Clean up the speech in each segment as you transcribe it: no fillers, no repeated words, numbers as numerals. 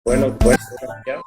Bueno, ya.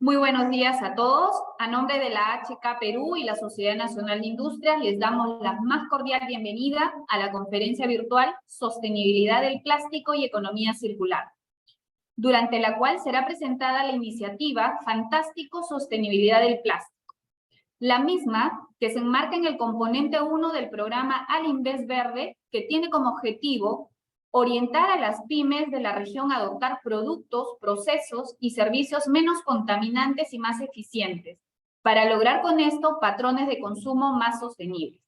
Muy buenos días a todos. A nombre de la HK Perú y la Sociedad Nacional de Industrias, les damos la más cordial bienvenida a la conferencia virtual Sostenibilidad del Plástico y Economía Circular, durante la cual será presentada la iniciativa Fantástico Sostenibilidad del Plástico. La misma que se enmarca en el componente 1 del programa Alinvest Verde, que tiene como objetivo orientar a las pymes de la región a adoptar productos, procesos y servicios menos contaminantes y más eficientes, para lograr con esto patrones de consumo más sostenibles.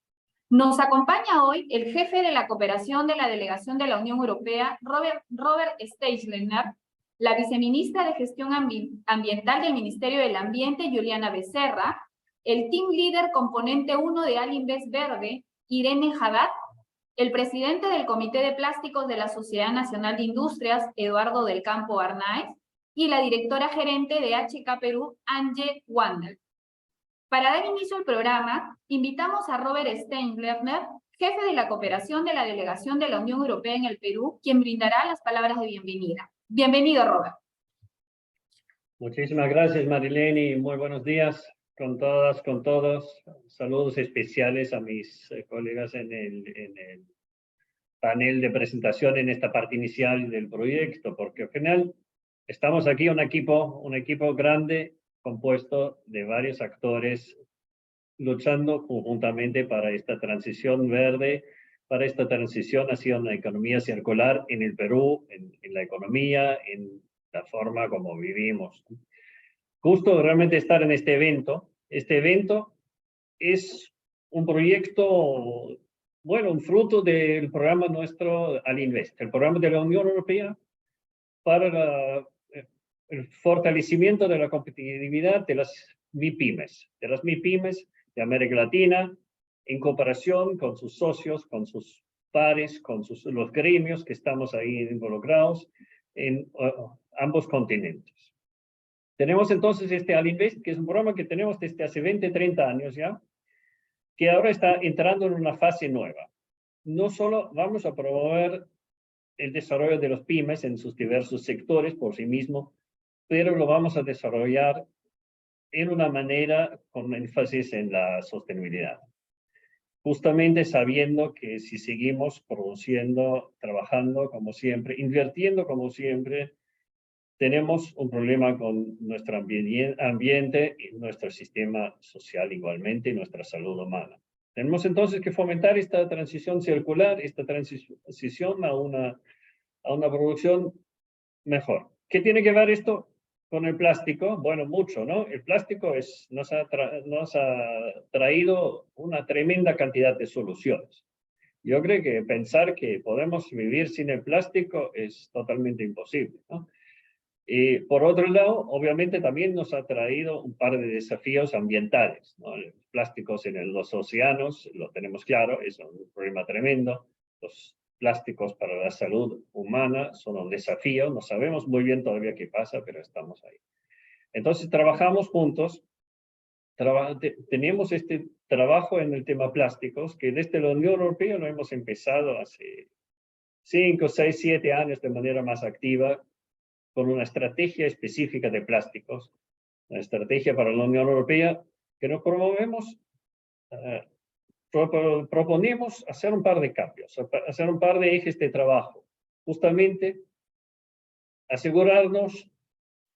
Nos acompaña hoy el jefe de la cooperación de la Delegación de la Unión Europea, Robert Steinleitner, la viceministra de Gestión Ambiental del Ministerio del Ambiente, Juliana Becerra, el team leader componente 1 de Alinvest Verde, Irene Haddad, el presidente del Comité de Plásticos de la Sociedad Nacional de Industrias, Eduardo del Campo Arnáez, y la directora gerente de HK Perú, Angie Wander. Para dar inicio al programa, invitamos a Robert Steinleitner, jefe de la cooperación de la Delegación de la Unión Europea en el Perú, quien brindará las palabras de bienvenida. Bienvenido, Robert. Muchísimas gracias, Marilene, y muy buenos días con todas, con todos. Saludos especiales a mis colegas en el panel de presentación en esta parte inicial del proyecto, porque al final estamos aquí un equipo grande compuesto de varios actores luchando conjuntamente para esta transición verde, para esta transición hacia una economía circular en el Perú, en la economía, en la forma como vivimos. Justo realmente estar en este evento. Este evento es un proyecto, bueno, un fruto del programa nuestro Alinvest, el programa de la Unión Europea para el fortalecimiento de la competitividad de las MIPYMES, de América Latina, en cooperación con sus socios, con sus pares, con los gremios que estamos ahí involucrados en ambos continentes. Tenemos entonces este Alinvest, que es un programa que tenemos desde hace 20, 30 años ya, que ahora está entrando en una fase nueva. No solo vamos a promover el desarrollo de los pymes en sus diversos sectores por sí mismo, pero lo vamos a desarrollar en una manera con énfasis en la sostenibilidad. Justamente sabiendo que si seguimos produciendo, trabajando como siempre, invirtiendo como siempre, tenemos un problema con nuestro ambiente y nuestro sistema social igualmente y nuestra salud humana. Tenemos entonces que fomentar esta transición circular, esta transición a una producción mejor. ¿Qué tiene que ver esto con el plástico? Bueno, mucho, ¿no? El plástico nos ha traído una tremenda cantidad de soluciones. Yo creo que pensar que podemos vivir sin el plástico es totalmente imposible, ¿no? Y por otro lado, obviamente también nos ha traído un par de desafíos ambientales, ¿no? Los plásticos en los océanos, lo tenemos claro, es un problema tremendo. Los plásticos para la salud humana son un desafío, no sabemos muy bien todavía qué pasa, pero estamos ahí. Entonces trabajamos juntos, tenemos este trabajo en el tema plásticos, que desde la Unión Europea lo hemos empezado hace 5, 6, 7 años de manera más activa, con una estrategia específica de plásticos, una estrategia para la Unión Europea que nos proponemos hacer un par de cambios, hacer un par de ejes de trabajo, justamente asegurarnos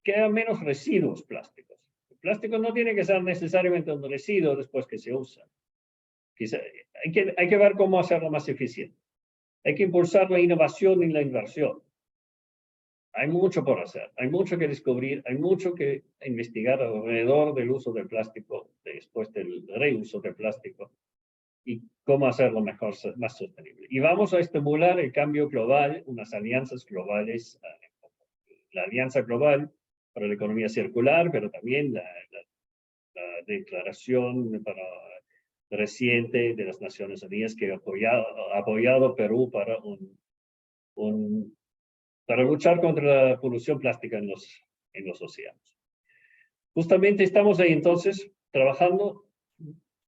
que haya menos residuos plásticos. El plástico no tiene que ser necesariamente un residuo después que se usa. Hay que ver cómo hacerlo más eficiente. Hay que impulsar la innovación y la inversión. Hay mucho por hacer, hay mucho que descubrir, hay mucho que investigar alrededor del uso del plástico, después del reuso del plástico, y cómo hacerlo mejor, más sostenible. Y vamos a estimular el cambio global, unas alianzas globales, la Alianza Global para la Economía Circular, pero también la declaración reciente de las Naciones Unidas que ha apoyado Perú para para luchar contra la polución plástica en los océanos. Justamente estamos ahí entonces trabajando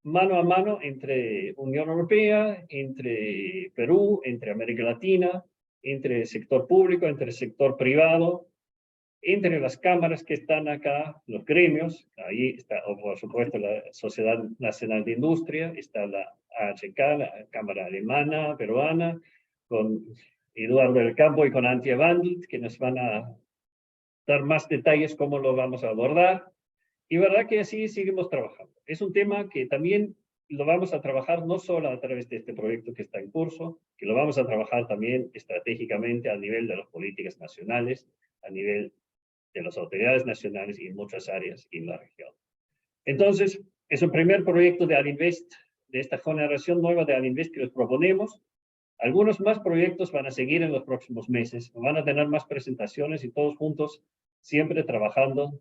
mano a mano entre Unión Europea, entre Perú, entre América Latina, entre el sector público, entre el sector privado, entre las cámaras que están acá, los gremios, ahí está, por supuesto, la Sociedad Nacional de Industria, está la AHK, la Cámara Alemana, Peruana, con Eduardo del Campo y con Antje Wandelt, que nos van a dar más detalles cómo lo vamos a abordar. Y verdad que así seguimos trabajando. Es un tema que también lo vamos a trabajar no solo a través de este proyecto que está en curso, que lo vamos a trabajar también estratégicamente a nivel de las políticas nacionales, a nivel de las autoridades nacionales y en muchas áreas en la región. Entonces, es un primer proyecto de Alinvest, de esta generación nueva de Alinvest que les proponemos. Algunos más proyectos van a seguir en los próximos meses, van a tener más presentaciones y todos juntos siempre trabajando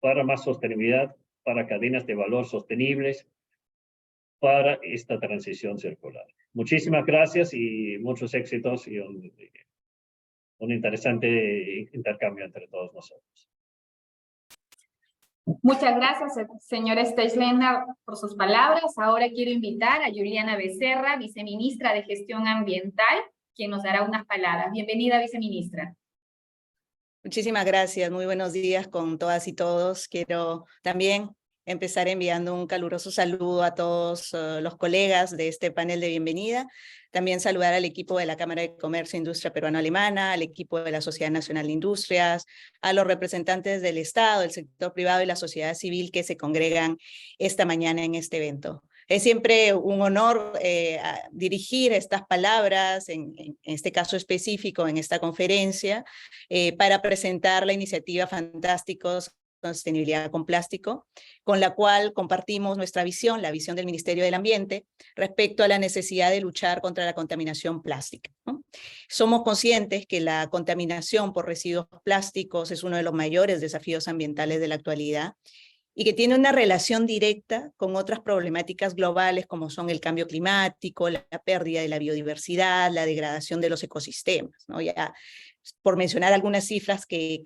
para más sostenibilidad, para cadenas de valor sostenibles, para esta transición circular. Muchísimas gracias y muchos éxitos y un interesante intercambio entre todos nosotros. Muchas gracias, señor Steichländer, por sus palabras. Ahora quiero invitar a Juliana Becerra, viceministra de Gestión Ambiental, quien nos dará unas palabras. Bienvenida, viceministra. Muchísimas gracias, muy buenos días con todas y todos. Quiero también empezar enviando un caluroso saludo a todos los colegas de este panel de bienvenida. También saludar al equipo de la Cámara de Comercio e Industria Peruano-Alemana, al equipo de la Sociedad Nacional de Industrias, a los representantes del Estado, del sector privado y la sociedad civil que se congregan esta mañana en este evento. Es siempre un honor dirigir estas palabras, en este caso específico, en esta conferencia, para presentar la iniciativa Fantásticos Sostenibilidad con Plástico, con la cual compartimos nuestra visión, la visión del Ministerio del Ambiente, respecto a la necesidad de luchar contra la contaminación plástica, ¿no? Somos conscientes que la contaminación por residuos plásticos es uno de los mayores desafíos ambientales de la actualidad, y que tiene una relación directa con otras problemáticas globales como son el cambio climático, la pérdida de la biodiversidad, la degradación de los ecosistemas, ¿no? Ya, por mencionar algunas cifras que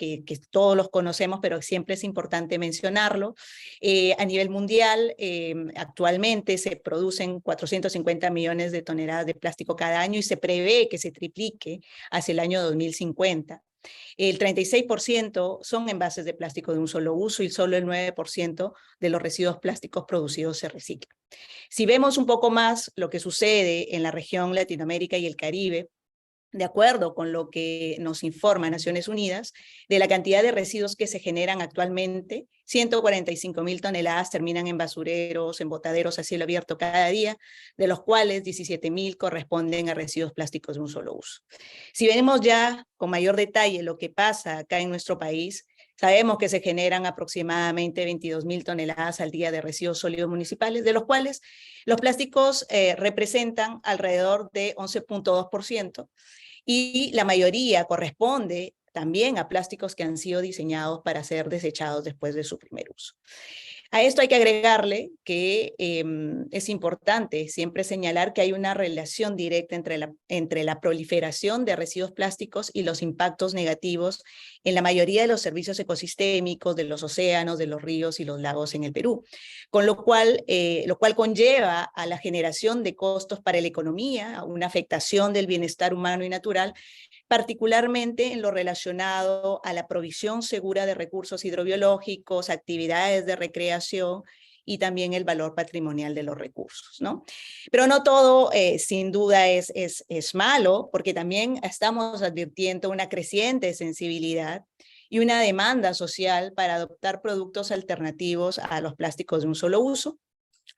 todos los conocemos, pero siempre es importante mencionarlo. A nivel mundial, actualmente se producen 450 millones de toneladas de plástico cada año y se prevé que se triplique hacia el año 2050. El 36% son envases de plástico de un solo uso y solo el 9% de los residuos plásticos producidos se reciclan. Si vemos un poco más lo que sucede en la región Latinoamérica y el Caribe, de acuerdo con lo que nos informa Naciones Unidas, de la cantidad de residuos que se generan actualmente, 145.000 toneladas terminan en basureros, en botaderos a cielo abierto cada día, de los cuales 17.000 corresponden a residuos plásticos de un solo uso. Si vemos ya con mayor detalle lo que pasa acá en nuestro país, sabemos que se generan aproximadamente 22.000 toneladas al día de residuos sólidos municipales, de los cuales los plásticos representan alrededor de 11.2%, y la mayoría corresponde también a plásticos que han sido diseñados para ser desechados después de su primer uso. A esto hay que agregarle que es importante siempre señalar que hay una relación directa entre la proliferación de residuos plásticos y los impactos negativos en la mayoría de los servicios ecosistémicos, de los océanos, de los ríos y los lagos en el Perú, con lo cual conlleva a la generación de costos para la economía, a una afectación del bienestar humano y natural, particularmente en lo relacionado a la provisión segura de recursos hidrobiológicos, actividades de recreación y también el valor patrimonial de los recursos, ¿no? Pero no todo, sin duda, es malo, porque también estamos advirtiendo una creciente sensibilidad y una demanda social para adoptar productos alternativos a los plásticos de un solo uso.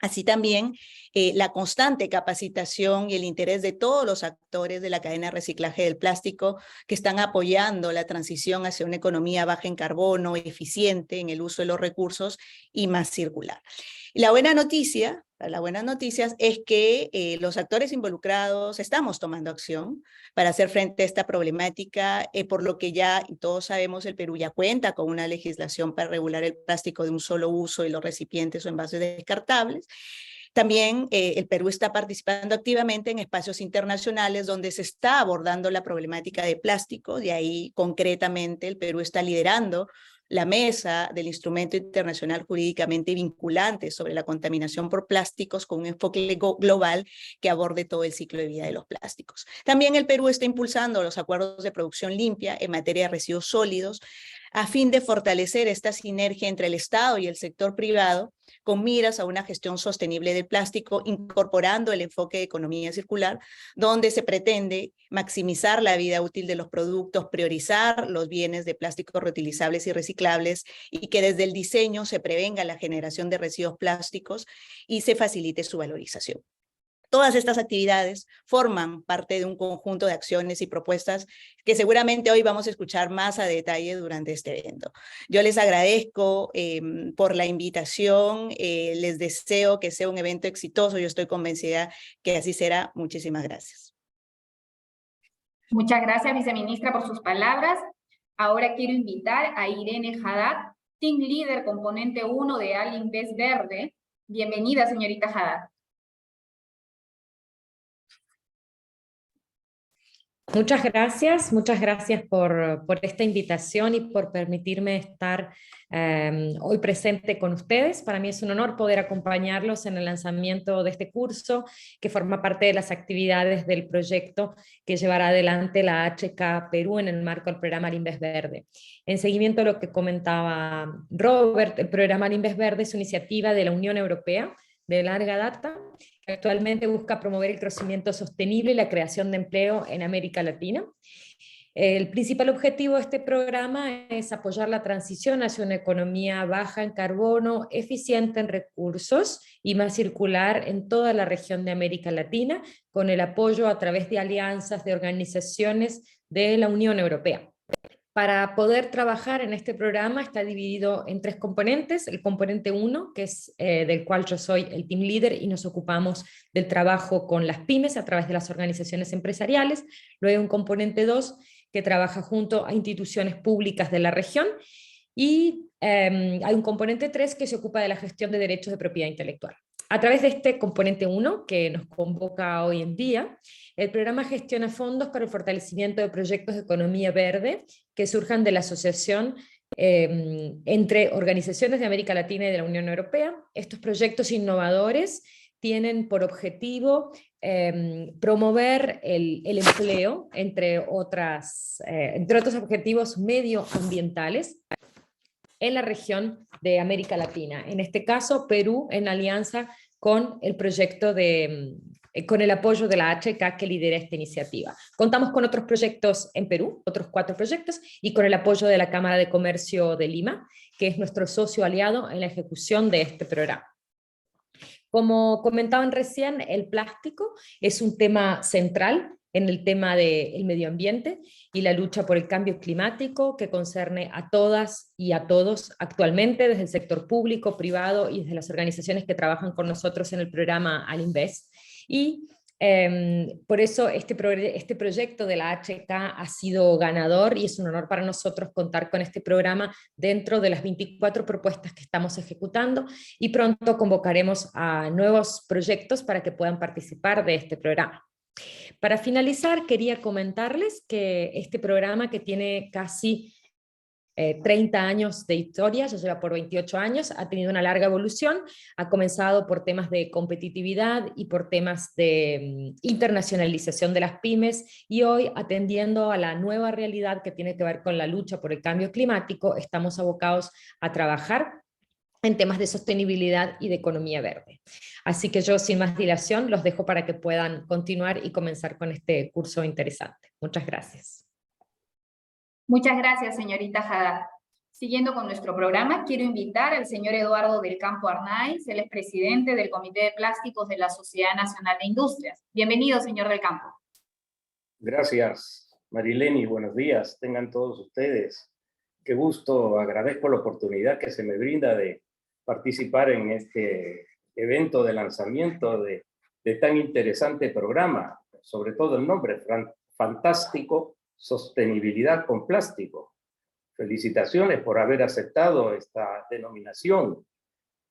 Así también la constante capacitación y el interés de todos los actores de la cadena de reciclaje del plástico que están apoyando la transición hacia una economía baja en carbono, eficiente en el uso de los recursos y más circular. Y la buena noticia, es que los actores involucrados estamos tomando acción para hacer frente a esta problemática, por lo que ya, y todos sabemos, el Perú ya cuenta con una legislación para regular el plástico de un solo uso y los recipientes o envases descartables. También el Perú está participando activamente en espacios internacionales donde se está abordando la problemática de plástico, y ahí concretamente el Perú está liderando la mesa del Instrumento Internacional Jurídicamente Vinculante sobre la contaminación por plásticos con un enfoque global que aborde todo el ciclo de vida de los plásticos. También el Perú está impulsando los acuerdos de producción limpia en materia de residuos sólidos a fin de fortalecer esta sinergia entre el Estado y el sector privado con miras a una gestión sostenible del plástico, incorporando el enfoque de economía circular, donde se pretende maximizar la vida útil de los productos, priorizar los bienes de plásticos reutilizables y reciclables, y que desde el diseño se prevenga la generación de residuos plásticos y se facilite su valorización. Todas estas actividades forman parte de un conjunto de acciones y propuestas que seguramente hoy vamos a escuchar más a detalle durante este evento. Yo les agradezco por la invitación, les deseo que sea un evento exitoso, yo estoy convencida que así será. Muchísimas gracias. Muchas gracias, viceministra, por sus palabras. Ahora quiero invitar a Irene Haddad, Team Leader, componente 1 de Alinvest Verde. Bienvenida, señorita Haddad. Muchas gracias por esta invitación y por permitirme estar hoy presente con ustedes. Para mí es un honor poder acompañarlos en el lanzamiento de este curso, que forma parte de las actividades del proyecto que llevará adelante la HK Perú en el marco del programa Alinvest Verde. En seguimiento a lo que comentaba Robert, el programa Alinvest Verde es una iniciativa de la Unión Europea de larga data, que actualmente busca promover el crecimiento sostenible y la creación de empleo en América Latina. El principal objetivo de este programa es apoyar la transición hacia una economía baja en carbono, eficiente en recursos y más circular en toda la región de América Latina, con el apoyo a través de alianzas de organizaciones de la Unión Europea. Para poder trabajar en este programa está dividido en 3 componentes. El componente 1, que es del cual yo soy el team leader y nos ocupamos del trabajo con las pymes a través de las organizaciones empresariales. Luego un componente 2, que trabaja junto a instituciones públicas de la región. Y hay un componente 3 que se ocupa de la gestión de derechos de propiedad intelectual. A través de este componente 1, que nos convoca hoy en día, el programa gestiona fondos para el fortalecimiento de proyectos de economía verde que surjan de la asociación entre organizaciones de América Latina y de la Unión Europea. Estos proyectos innovadores tienen por objetivo promover el empleo, entre otros objetivos medioambientales, en la región de América Latina. En este caso, Perú, en alianza con el proyecto con el apoyo de la HK que lidera esta iniciativa. Contamos con otros proyectos en Perú, otros 4 proyectos, y con el apoyo de la Cámara de Comercio de Lima, que es nuestro socio aliado en la ejecución de este programa. Como comentaban recién, el plástico es un tema central en el tema del medio ambiente y la lucha por el cambio climático que concierne a todas y a todos actualmente desde el sector público, privado y desde las organizaciones que trabajan con nosotros en el programa Alinvest. Y por eso este proyecto de la HK ha sido ganador y es un honor para nosotros contar con este programa dentro de las 24 propuestas que estamos ejecutando, y pronto convocaremos a nuevos proyectos para que puedan participar de este programa. Para finalizar, quería comentarles que este programa, que tiene casi 30 años de historia, ya lleva por 28 años, ha tenido una larga evolución, ha comenzado por temas de competitividad y por temas de internacionalización de las pymes, y hoy, atendiendo a la nueva realidad que tiene que ver con la lucha por el cambio climático, estamos abocados a trabajar en temas de sostenibilidad y de economía verde. Así que yo, sin más dilación, los dejo para que puedan continuar y comenzar con este curso interesante. Muchas gracias. Muchas gracias, señorita Haddad. Siguiendo con nuestro programa, quiero invitar al señor Eduardo del Campo Arnaiz, él es presidente del Comité de Plásticos de la Sociedad Nacional de Industrias. Bienvenido, señor del Campo. Gracias, Marileni. Buenos días, tengan todos ustedes. Qué gusto, agradezco la oportunidad que se me brinda de participar en este evento de lanzamiento de tan interesante programa, sobre todo el nombre, fantástico, Sostenibilidad con Plástico. Felicitaciones por haber aceptado esta denominación.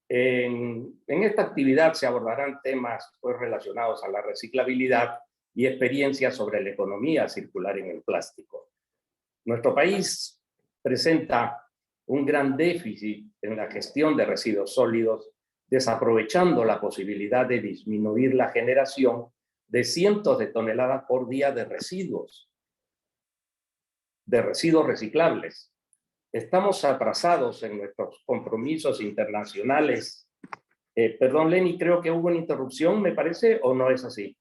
En esta actividad se abordarán temas pues, relacionados a la reciclabilidad y experiencias sobre la economía circular en el plástico. Nuestro país presenta un gran déficit en la gestión de residuos sólidos, desaprovechando la posibilidad de disminuir la generación de cientos de toneladas por día de residuos reciclables. Estamos atrasados en nuestros compromisos internacionales. Perdón, Leni, creo que hubo una interrupción, me parece, ¿o no es así?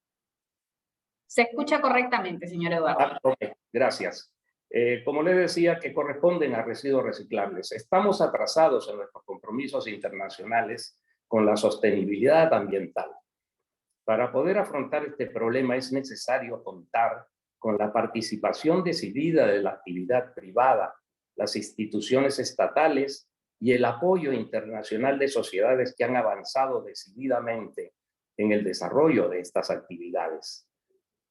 Se escucha correctamente, señor Eduardo. Ok, gracias. Como les decía, que corresponden a residuos reciclables. Estamos atrasados en nuestros compromisos internacionales con la sostenibilidad ambiental. Para poder afrontar este problema es necesario contar con la participación decidida de la actividad privada, las instituciones estatales y el apoyo internacional de sociedades que han avanzado decididamente en el desarrollo de estas actividades.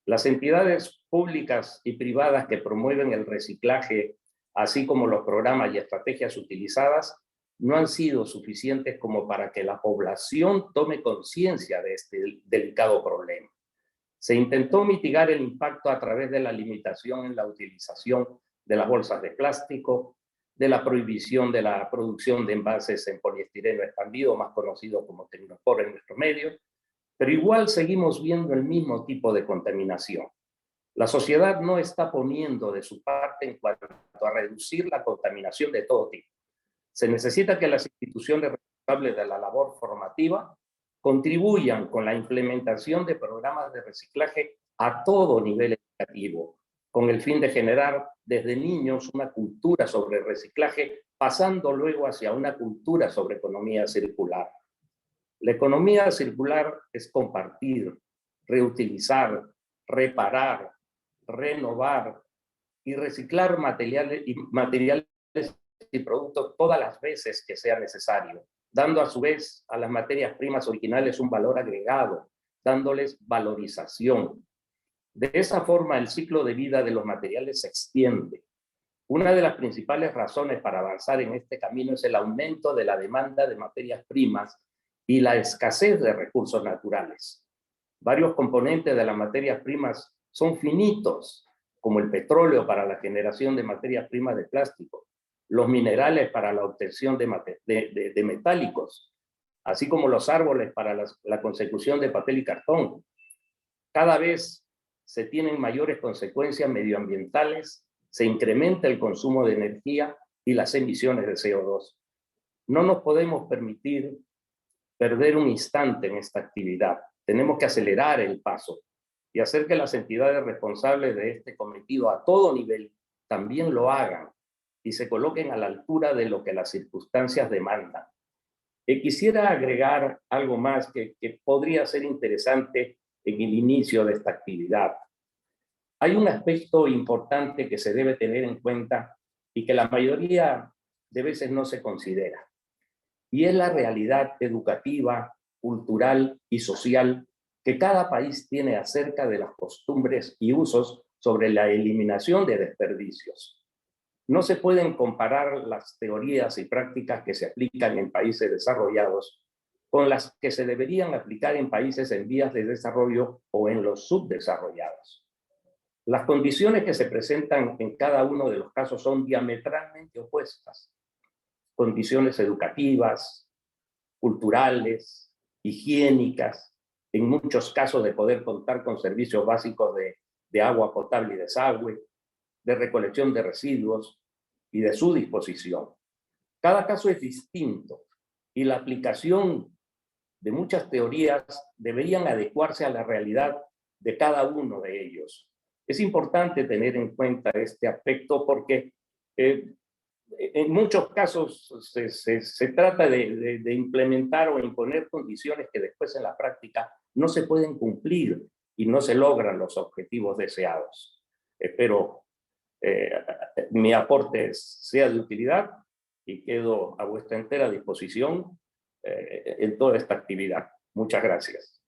Las entidades públicas y privadas que promueven el reciclaje, así como los programas y estrategias utilizadas, no han sido suficientes como para que la población tome conciencia de este delicado problema. Se intentó mitigar el impacto a través de la limitación en la utilización de las bolsas de plástico, de la prohibición de la producción de envases en poliestireno expandido, más conocido como Tecnopor en nuestro medio, pero igual seguimos viendo el mismo tipo de contaminación. La sociedad no está poniendo de su parte en cuanto a reducir la contaminación de todo tipo. Se necesita que las instituciones responsables de la labor formativa contribuyan con la implementación de programas de reciclaje a todo nivel educativo, con el fin de generar desde niños una cultura sobre el reciclaje, pasando luego hacia una cultura sobre economía circular. La economía circular es compartir, reutilizar, reparar, renovar y reciclar materiales y productos todas las veces que sea necesario, dando a su vez a las materias primas originales un valor agregado, dándoles valorización. De esa forma, el ciclo de vida de los materiales se extiende. Una de las principales razones para avanzar en este camino es el aumento de la demanda de materias primas y la escasez de recursos naturales. Varios componentes de las materias primas son finitos, como el petróleo para la generación de materias primas de plástico, los minerales para la obtención de metálicos, así como los árboles para la consecución de papel y cartón. Cada vez se tienen mayores consecuencias medioambientales, se incrementa el consumo de energía y las emisiones de CO2. No nos podemos permitir perder un instante en esta actividad. Tenemos que acelerar el paso y hacer que las entidades responsables de este cometido a todo nivel también lo hagan y se coloquen a la altura de lo que las circunstancias demandan. Quisiera agregar algo más que podría ser interesante en el inicio de esta actividad. Hay un aspecto importante que se debe tener en cuenta y que la mayoría de veces no se considera, y es la realidad educativa, cultural y social que cada país tiene acerca de las costumbres y usos sobre la eliminación de desperdicios. No se pueden comparar las teorías y prácticas que se aplican en países desarrollados con las que se deberían aplicar en países en vías de desarrollo o en los subdesarrollados. Las condiciones que se presentan en cada uno de los casos son diametralmente opuestas. Condiciones educativas, culturales, higiénicas, en muchos casos de poder contar con servicios básicos de agua potable y desagüe, de recolección de residuos y de su disposición. Cada caso es distinto y la aplicación de muchas teorías deberían adecuarse a la realidad de cada uno de ellos. Es importante tener en cuenta este aspecto porque en muchos casos se trata de implementar o imponer condiciones que después en la práctica no se pueden cumplir y no se logran los objetivos deseados. Espero mi aporte sea de utilidad y quedo a vuestra entera disposición en toda esta actividad. Muchas gracias.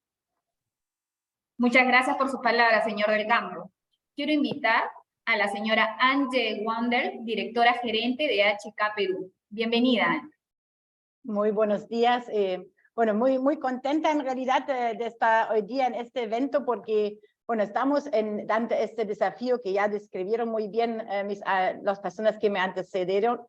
Muchas gracias por sus palabras, señor del Campo. Quiero invitar a la señora Ange Wander, directora gerente de HK Perú. Bienvenida, Ange. Muy buenos días. Bueno, muy contenta en realidad de estar hoy día en este evento porque, bueno, estamos ante este desafío que ya describieron muy bien las personas que me antecedieron.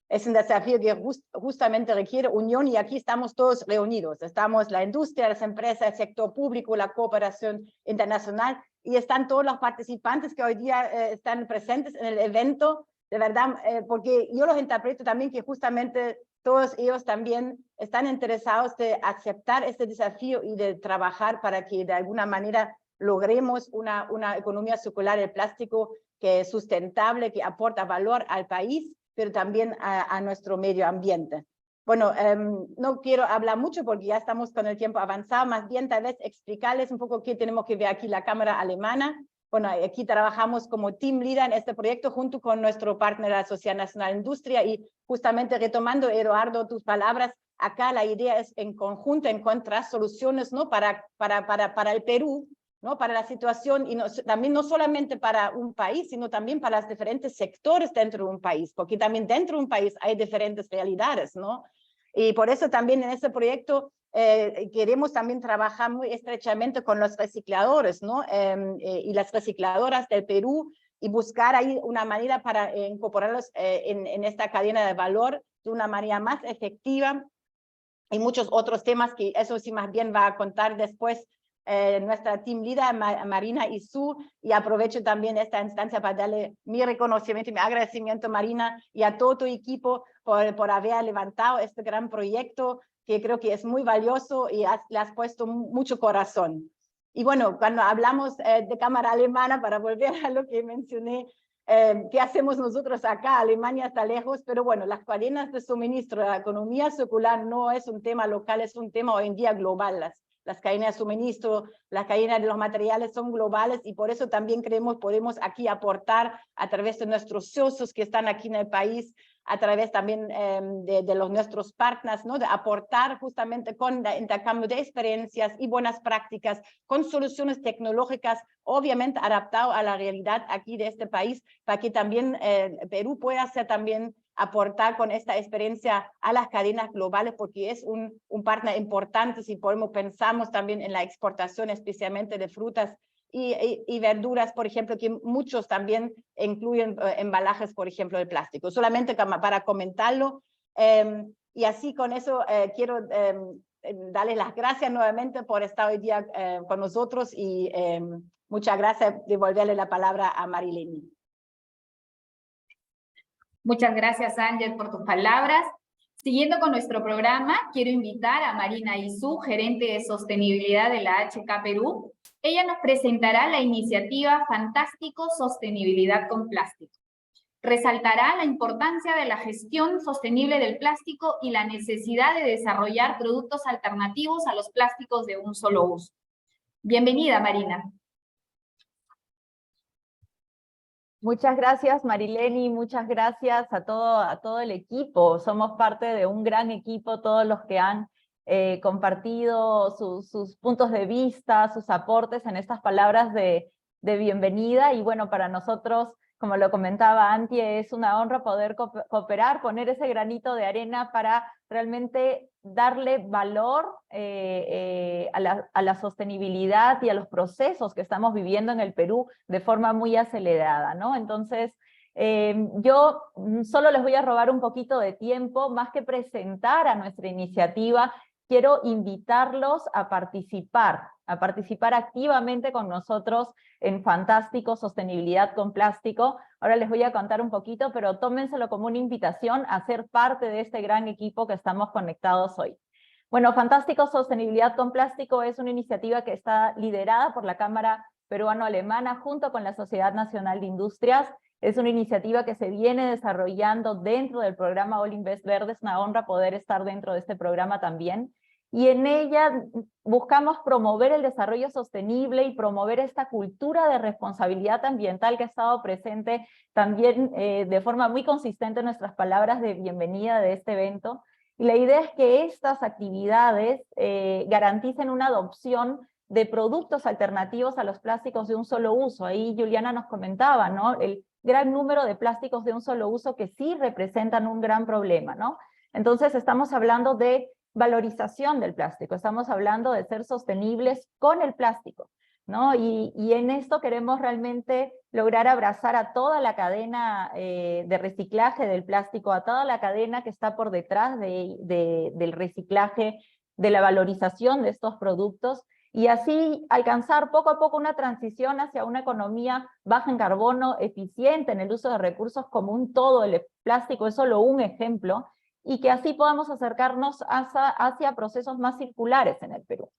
Es un desafío que justamente requiere unión y aquí estamos todos reunidos. Estamos la industria, las empresas, el sector público, la cooperación internacional y están todos los participantes que hoy día están presentes en el evento, de verdad, porque yo los interpreto también que justamente todos ellos también están interesados de aceptar este desafío y de trabajar para que de alguna manera logremos una economía circular del plástico que es sustentable, que aporta valor al país, pero también a nuestro medio ambiente. Bueno, no quiero hablar mucho porque ya estamos con el tiempo avanzado, más bien tal vez explicarles un poco qué tenemos que ver aquí la Cámara Alemana. Bueno, aquí trabajamos como team leader en este proyecto junto con nuestro partner, la Sociedad Nacional de Industria, y justamente retomando, Eduardo, tus palabras, acá la idea es en conjunto encontrar soluciones, ¿no? para el Perú, ¿no? Para la situación, y también no solamente para un país, sino también para los diferentes sectores dentro de un país, porque también dentro de un país hay diferentes realidades, ¿no? Y por eso también en este proyecto queremos también trabajar muy estrechamente con los recicladores, ¿no? Y las recicladoras del Perú, y buscar ahí una manera para incorporarlos en esta cadena de valor de una manera más efectiva, y muchos otros temas que eso sí más bien va a contar después nuestra team leader Marina Isu, y aprovecho también esta instancia para darle mi reconocimiento y mi agradecimiento, Marina, y a todo tu equipo por haber levantado este gran proyecto que creo que es muy valioso y le has puesto mucho corazón. Y bueno, cuando hablamos de Cámara Alemana, para volver a lo que mencioné, ¿qué hacemos nosotros acá? Alemania está lejos, pero bueno, las cadenas de suministro, la economía circular no es un tema local, es un tema hoy en día global. las cadenas de suministro, las cadenas de los materiales son globales y por eso también creemos podemos aquí aportar a través de nuestros socios que están aquí en el país, a través también de nuestros partners, ¿no? De aportar justamente con el intercambio de experiencias y buenas prácticas, con soluciones tecnológicas, obviamente adaptado a la realidad aquí de este país, para que también Perú pueda ser también aportar con esta experiencia a las cadenas globales, porque es un partner importante si pensamos también en la exportación, especialmente de frutas y verduras, por ejemplo, que muchos también incluyen embalajes, por ejemplo, de plástico. Solamente para comentarlo, y así con eso quiero darles las gracias nuevamente por estar hoy día con nosotros y muchas gracias, devolverle la palabra a Marileni. Muchas gracias, Ángel, por tus palabras. Siguiendo con nuestro programa, quiero invitar a Marina Isú, gerente de sostenibilidad de la HK Perú. Ella nos presentará la iniciativa Fantástico Sostenibilidad con Plástico. Resaltará la importancia de la gestión sostenible del plástico y la necesidad de desarrollar productos alternativos a los plásticos de un solo uso. Bienvenida, Marina. Muchas gracias, Marileni, muchas gracias a todo el equipo. Somos parte de un gran equipo, todos los que han compartido sus puntos de vista, sus aportes en estas palabras de bienvenida. Y bueno, para nosotros, como lo comentaba Anti, es una honra poder cooperar, poner ese granito de arena para realmente darle valor a la sostenibilidad y a los procesos que estamos viviendo en el Perú de forma muy acelerada, ¿no? Entonces, yo solo les voy a robar un poquito de tiempo, más que presentar a nuestra iniciativa, quiero invitarlos a participar activamente con nosotros en Fantástico Sostenibilidad con Plástico. Ahora les voy a contar un poquito, pero tómenselo como una invitación a ser parte de este gran equipo que estamos conectados hoy. Bueno, Fantástico Sostenibilidad con Plástico es una iniciativa que está liderada por la Cámara Peruano-Alemana junto con la Sociedad Nacional de Industrias. Es una iniciativa que se viene desarrollando dentro del programa All Invest Verde. Es una honra poder estar dentro de este programa también. Y en ella buscamos promover el desarrollo sostenible y promover esta cultura de responsabilidad ambiental que ha estado presente también de forma muy consistente en nuestras palabras de bienvenida de este evento. Y la idea es que estas actividades garanticen una adopción de productos alternativos a los plásticos de un solo uso. Ahí Juliana nos comentaba, ¿no? El gran número de plásticos de un solo uso que sí representan un gran problema, ¿no? Entonces estamos hablando de valorización del plástico, estamos hablando de ser sostenibles con el plástico, ¿no? Y en esto queremos realmente lograr abrazar a toda la cadena de reciclaje del plástico, a toda la cadena que está por detrás del reciclaje, de la valorización de estos productos, y así alcanzar poco a poco una transición hacia una economía baja en carbono, eficiente en el uso de recursos como un todo. El plástico es solo un ejemplo, y que así podamos acercarnos hacia procesos más circulares en el Perú.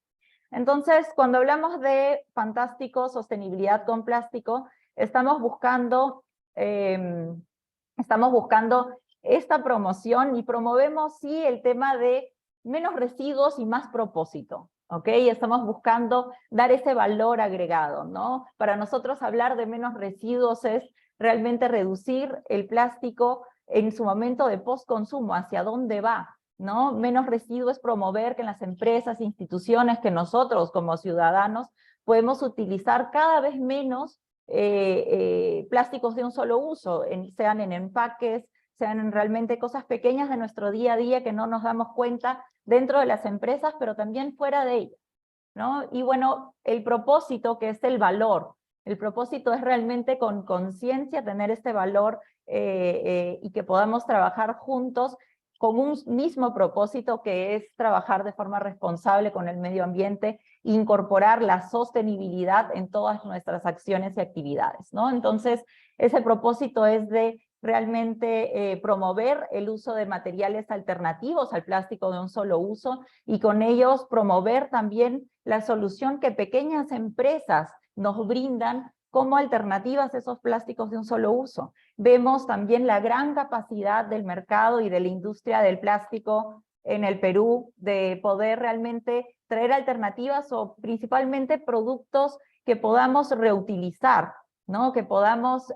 Entonces, cuando hablamos de Fantástico Sostenibilidad con Plástico, estamos buscando esta promoción y promovemos, sí, el tema de menos residuos y más propósito, ¿ok? Estamos buscando dar ese valor agregado, ¿no? Para nosotros hablar de menos residuos es realmente reducir el plástico en su momento de post-consumo, hacia dónde va, ¿no? Menos residuos es promover que en las empresas, instituciones, que nosotros como ciudadanos podemos utilizar cada vez menos plásticos de un solo uso, sean en empaques, sean en realmente cosas pequeñas de nuestro día a día que no nos damos cuenta dentro de las empresas, pero también fuera de ellas, ¿no? Y bueno, el propósito, que es el valor. El propósito es realmente con conciencia tener este valor y que podamos trabajar juntos con un mismo propósito, que es trabajar de forma responsable con el medio ambiente, incorporar la sostenibilidad en todas nuestras acciones y actividades, ¿no? Entonces, ese propósito es de realmente promover el uso de materiales alternativos al plástico de un solo uso, y con ellos promover también la solución que pequeñas empresas nos brindan como alternativas a esos plásticos de un solo uso. Vemos también la gran capacidad del mercado y de la industria del plástico en el Perú de poder realmente traer alternativas o principalmente productos que podamos reutilizar, ¿no? Que podamos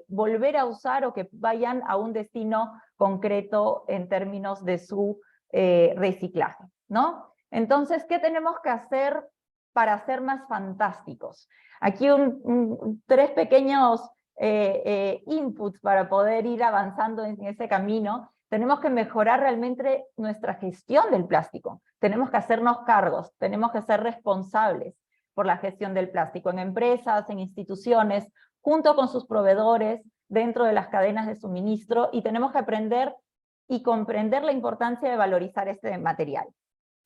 volver a usar o que vayan a un destino concreto en términos de su reciclaje, ¿no? Entonces, ¿qué tenemos que hacer para ser más fantásticos? Aquí tres pequeños inputs para poder ir avanzando en ese camino. Tenemos que mejorar realmente nuestra gestión del plástico. Tenemos que hacernos cargos, tenemos que ser responsables por la gestión del plástico en empresas, en instituciones, junto con sus proveedores, dentro de las cadenas de suministro, y tenemos que aprender y comprender la importancia de valorizar este material.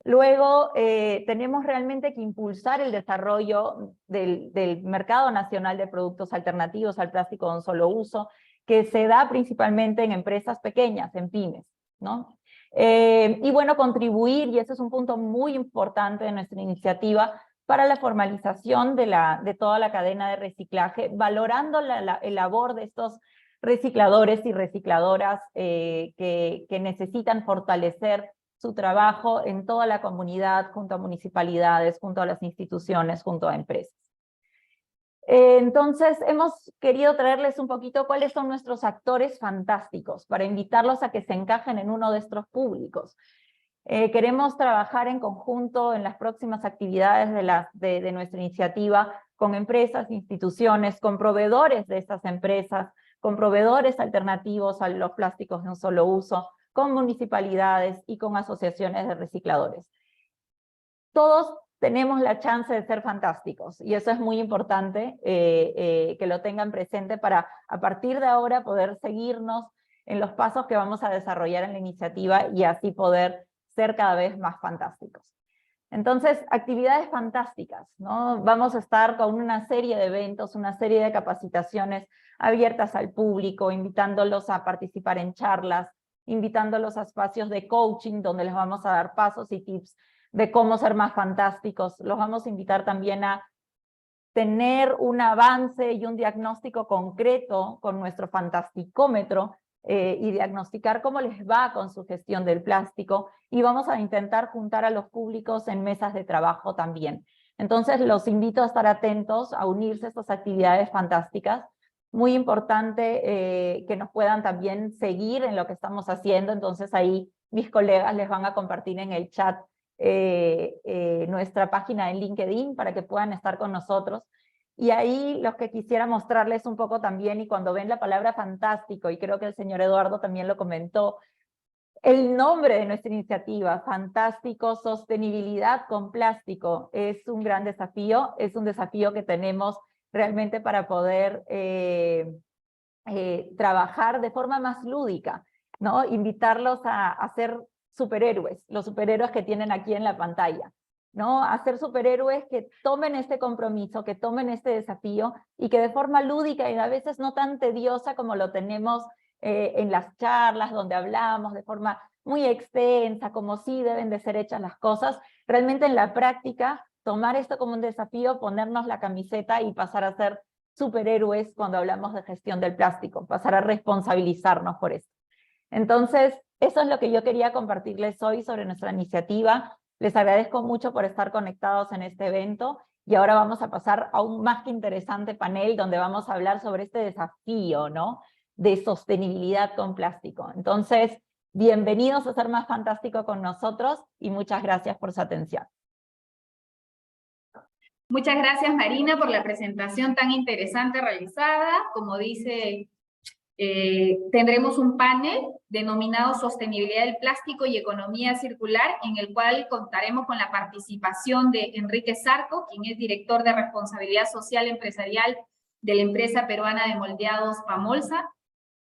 Luego, tenemos realmente que impulsar el desarrollo del mercado nacional de productos alternativos al plástico de un solo uso, que se da principalmente en empresas pequeñas, en pymes, ¿no? Y bueno, contribuir, y ese es un punto muy importante de nuestra iniciativa, para la formalización de toda la cadena de reciclaje, valorando el labor de estos recicladores y recicladoras que necesitan fortalecer su trabajo en toda la comunidad, junto a municipalidades, junto a las instituciones, junto a empresas. Entonces, hemos querido traerles un poquito cuáles son nuestros actores fantásticos, para invitarlos a que se encajen en uno de estos públicos. Queremos trabajar en conjunto en las próximas actividades de nuestra iniciativa con empresas, instituciones, con proveedores de estas empresas, con proveedores alternativos a los plásticos de un solo uso, con municipalidades y con asociaciones de recicladores. Todos tenemos la chance de ser fantásticos, y eso es muy importante que lo tengan presente para, a partir de ahora, poder seguirnos en los pasos que vamos a desarrollar en la iniciativa y así poder ser cada vez más fantásticos. Entonces, actividades fantásticas, ¿no? Vamos a estar con una serie de eventos, una serie de capacitaciones abiertas al público, invitándolos a participar en charlas, invitándolos a espacios de coaching donde les vamos a dar pasos y tips de cómo ser más fantásticos. Los vamos a invitar también a tener un avance y un diagnóstico concreto con nuestro fantasticómetro y diagnosticar cómo les va con su gestión del plástico, y vamos a intentar juntar a los públicos en mesas de trabajo también. Entonces los invito a estar atentos, a unirse a estas actividades fantásticas. Muy importante que nos puedan también seguir en lo que estamos haciendo, entonces ahí mis colegas les van a compartir en el chat nuestra página en LinkedIn para que puedan estar con nosotros. Y ahí los que quisiera mostrarles un poco también, y cuando ven la palabra fantástico, y creo que el señor Eduardo también lo comentó, el nombre de nuestra iniciativa, Fantástico, Sostenibilidad con Plástico, es un gran desafío, es un desafío que tenemos realmente para poder trabajar de forma más lúdica, ¿no? Invitarlos a ser superhéroes, los superhéroes que tienen aquí en la pantalla, ¿no? A ser superhéroes que tomen este compromiso, que tomen este desafío, y que de forma lúdica y a veces no tan tediosa como lo tenemos en las charlas donde hablamos de forma muy extensa, como sí deben de ser hechas las cosas, realmente en la práctica tomar esto como un desafío, ponernos la camiseta y pasar a ser superhéroes cuando hablamos de gestión del plástico, pasar a responsabilizarnos por esto. Entonces, eso es lo que yo quería compartirles hoy sobre nuestra iniciativa. Les agradezco mucho por estar conectados en este evento, y ahora vamos a pasar a un más que interesante panel donde vamos a hablar sobre este desafío, ¿no?, de sostenibilidad con plástico. Entonces, bienvenidos a Ser Más Fantástico con nosotros, y muchas gracias por su atención. Muchas gracias, Marina, por la presentación tan interesante realizada. Como dice, tendremos un panel denominado Sostenibilidad del Plástico y Economía Circular, en el cual contaremos con la participación de Enrique Zarco, quien es director de Responsabilidad Social Empresarial de la empresa peruana de moldeados Pamolsa.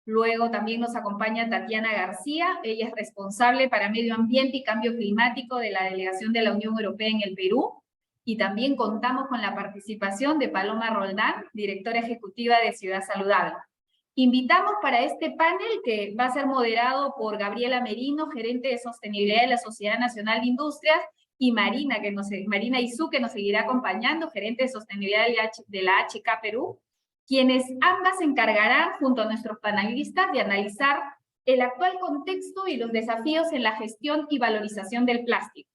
Luego también nos acompaña Tatiana García, ella es responsable para Medio Ambiente y Cambio Climático de la Delegación de la Unión Europea en el Perú. Y también contamos con la participación de Paloma Roldán, directora ejecutiva de Ciudad Saludable. Invitamos para este panel, que va a ser moderado por Gabriela Merino, gerente de sostenibilidad de la Sociedad Nacional de Industrias, y Marina Isú, que nos seguirá acompañando, gerente de sostenibilidad de la HK Perú, quienes ambas se encargarán, junto a nuestros panelistas, de analizar el actual contexto y los desafíos en la gestión y valorización del plástico,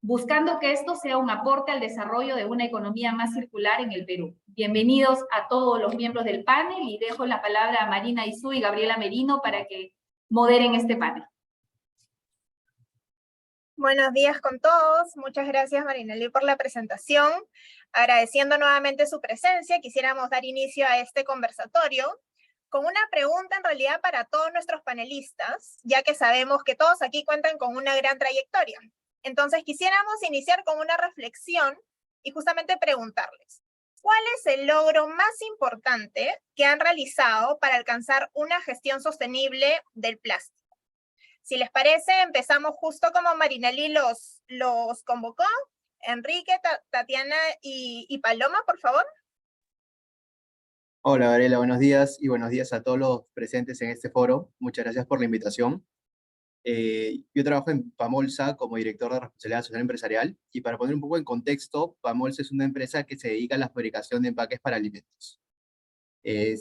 buscando que esto sea un aporte al desarrollo de una economía más circular en el Perú. Bienvenidos a todos los miembros del panel y dejo la palabra a Marina Isú y Gabriela Merino para que moderen este panel. Buenos días con todos. Muchas gracias, Marinelli, por la presentación. Agradeciendo nuevamente su presencia, quisiéramos dar inicio a este conversatorio con una pregunta en realidad para todos nuestros panelistas, ya que sabemos que todos aquí cuentan con una gran trayectoria. Entonces quisiéramos iniciar con una reflexión y justamente preguntarles, ¿cuál es el logro más importante que han realizado para alcanzar una gestión sostenible del plástico? Si les parece, empezamos justo como Marinelli los convocó. Enrique, Tatiana y Paloma, por favor. Hola, Gabriela, buenos días y buenos días a todos los presentes en este foro. Muchas gracias por la invitación. Yo trabajo en Pamolsa como director de responsabilidad social empresarial y para poner un poco en contexto, Pamolsa es una empresa que se dedica a la fabricación de empaques para alimentos.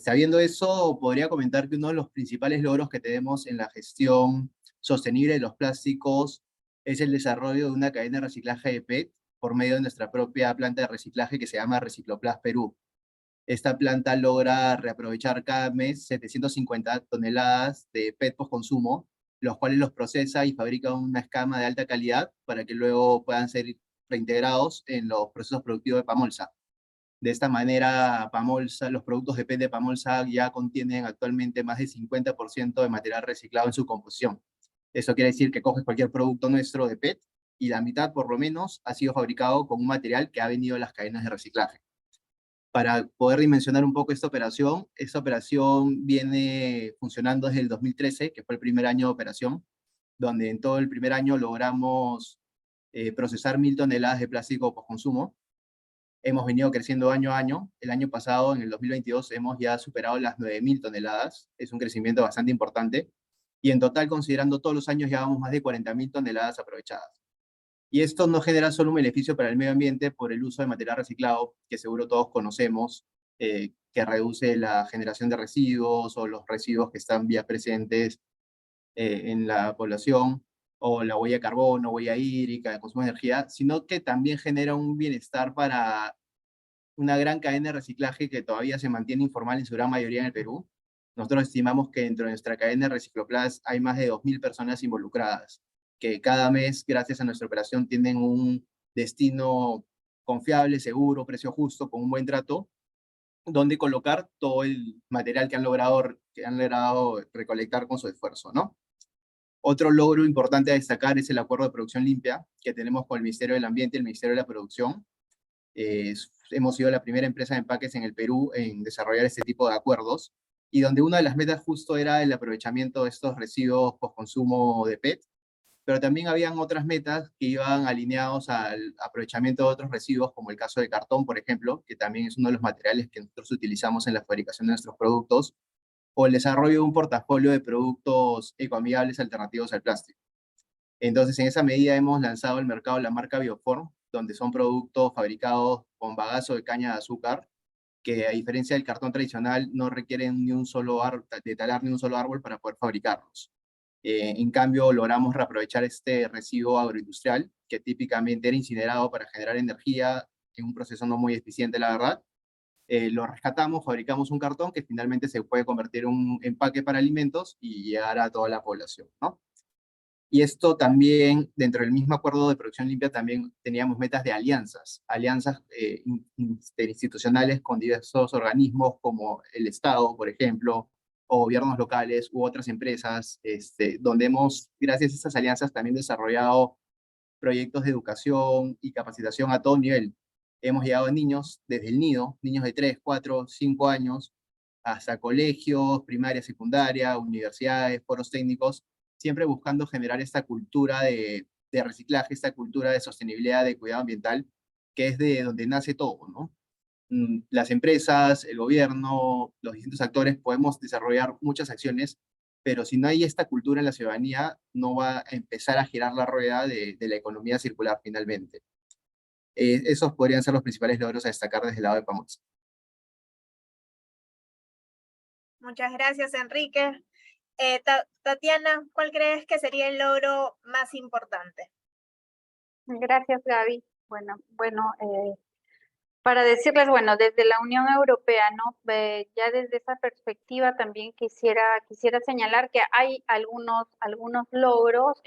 Sabiendo eso, podría comentar que uno de los principales logros que tenemos en la gestión sostenible de los plásticos es el desarrollo de una cadena de reciclaje de PET por medio de nuestra propia planta de reciclaje que se llama Recicloplas Perú. Esta planta logra reaprovechar cada mes 750 toneladas de PET post-consumo, los cuales los procesa y fabrica una escama de alta calidad para que luego puedan ser reintegrados en los procesos productivos de Pamolsa. De esta manera, Pamolsa, los productos de PET de Pamolsa ya contienen actualmente más del 50% de material reciclado en su composición. Eso quiere decir que coges cualquier producto nuestro de PET y la mitad, por lo menos, ha sido fabricado con un material que ha venido de las cadenas de reciclaje. Para poder dimensionar un poco esta operación viene funcionando desde el 2013, que fue el primer año de operación, donde en todo el primer año logramos procesar 1000 toneladas de plástico por consumo. Hemos venido creciendo año a año. El año pasado, en el 2022, hemos ya superado las 9000 toneladas. Es un crecimiento bastante importante. Y en total, considerando todos los años, llevamos más de 40.000 toneladas aprovechadas. Y esto no genera solo un beneficio para el medio ambiente por el uso de material reciclado, que seguro todos conocemos, que reduce la generación de residuos o los residuos que están ya presentes en la población, o la huella de carbono, huella hídrica, el consumo de energía, sino que también genera un bienestar para una gran cadena de reciclaje que todavía se mantiene informal en su gran mayoría en el Perú. Nosotros estimamos que dentro de nuestra cadena de Recicloplas hay más de 2000 personas involucradas, que cada mes, gracias a nuestra operación, tienen un destino confiable, seguro, precio justo, con un buen trato, donde colocar todo el material que han logrado recolectar con su esfuerzo, ¿no? Otro logro importante a destacar es el acuerdo de producción limpia que tenemos con el Ministerio del Ambiente y el Ministerio de la Producción. Hemos sido la primera empresa de empaques en el Perú en desarrollar este tipo de acuerdos, y donde una de las metas justo era el aprovechamiento de estos residuos post-consumo de PET, pero también habían otras metas que iban alineados al aprovechamiento de otros residuos, como el caso del cartón, por ejemplo, que también es uno de los materiales que nosotros utilizamos en la fabricación de nuestros productos, o el desarrollo de un portafolio de productos ecoamigables alternativos al plástico. Entonces, en esa medida hemos lanzado al mercado la marca Bioform, donde son productos fabricados con bagazo de caña de azúcar, que a diferencia del cartón tradicional no requieren de talar ni un solo árbol para poder fabricarlos. En cambio, logramos reaprovechar este residuo agroindustrial, que típicamente era incinerado para generar energía en un proceso no muy eficiente, la verdad. Lo rescatamos, fabricamos un cartón que finalmente se puede convertir en un empaque para alimentos y llegar a toda la población, ¿no? Y esto también, dentro del mismo acuerdo de producción limpia, también teníamos metas de alianzas interinstitucionales con diversos organismos como el Estado, por ejemplo, o gobiernos locales u otras empresas, donde hemos, gracias a estas alianzas, también desarrollado proyectos de educación y capacitación a todo nivel. Hemos llegado a niños desde el nido, niños de 3, 4, 5 años, hasta colegios, primaria, secundaria, universidades, foros técnicos, siempre buscando generar esta cultura de reciclaje, esta cultura de sostenibilidad, de cuidado ambiental, que es de donde nace todo, ¿no? Las empresas, el gobierno, los distintos actores podemos desarrollar muchas acciones, pero si no hay esta cultura en la ciudadanía, no va a empezar a girar la rueda de la economía circular finalmente. Esos podrían ser los principales logros a destacar desde el lado de Pamolsa. Muchas gracias, Enrique. Tatiana, ¿cuál crees que sería el logro más importante? Gracias, Gaby. Bueno, para decirles, bueno, desde la Unión Europea, ¿no? Ya desde esa perspectiva también quisiera señalar que hay algunos logros.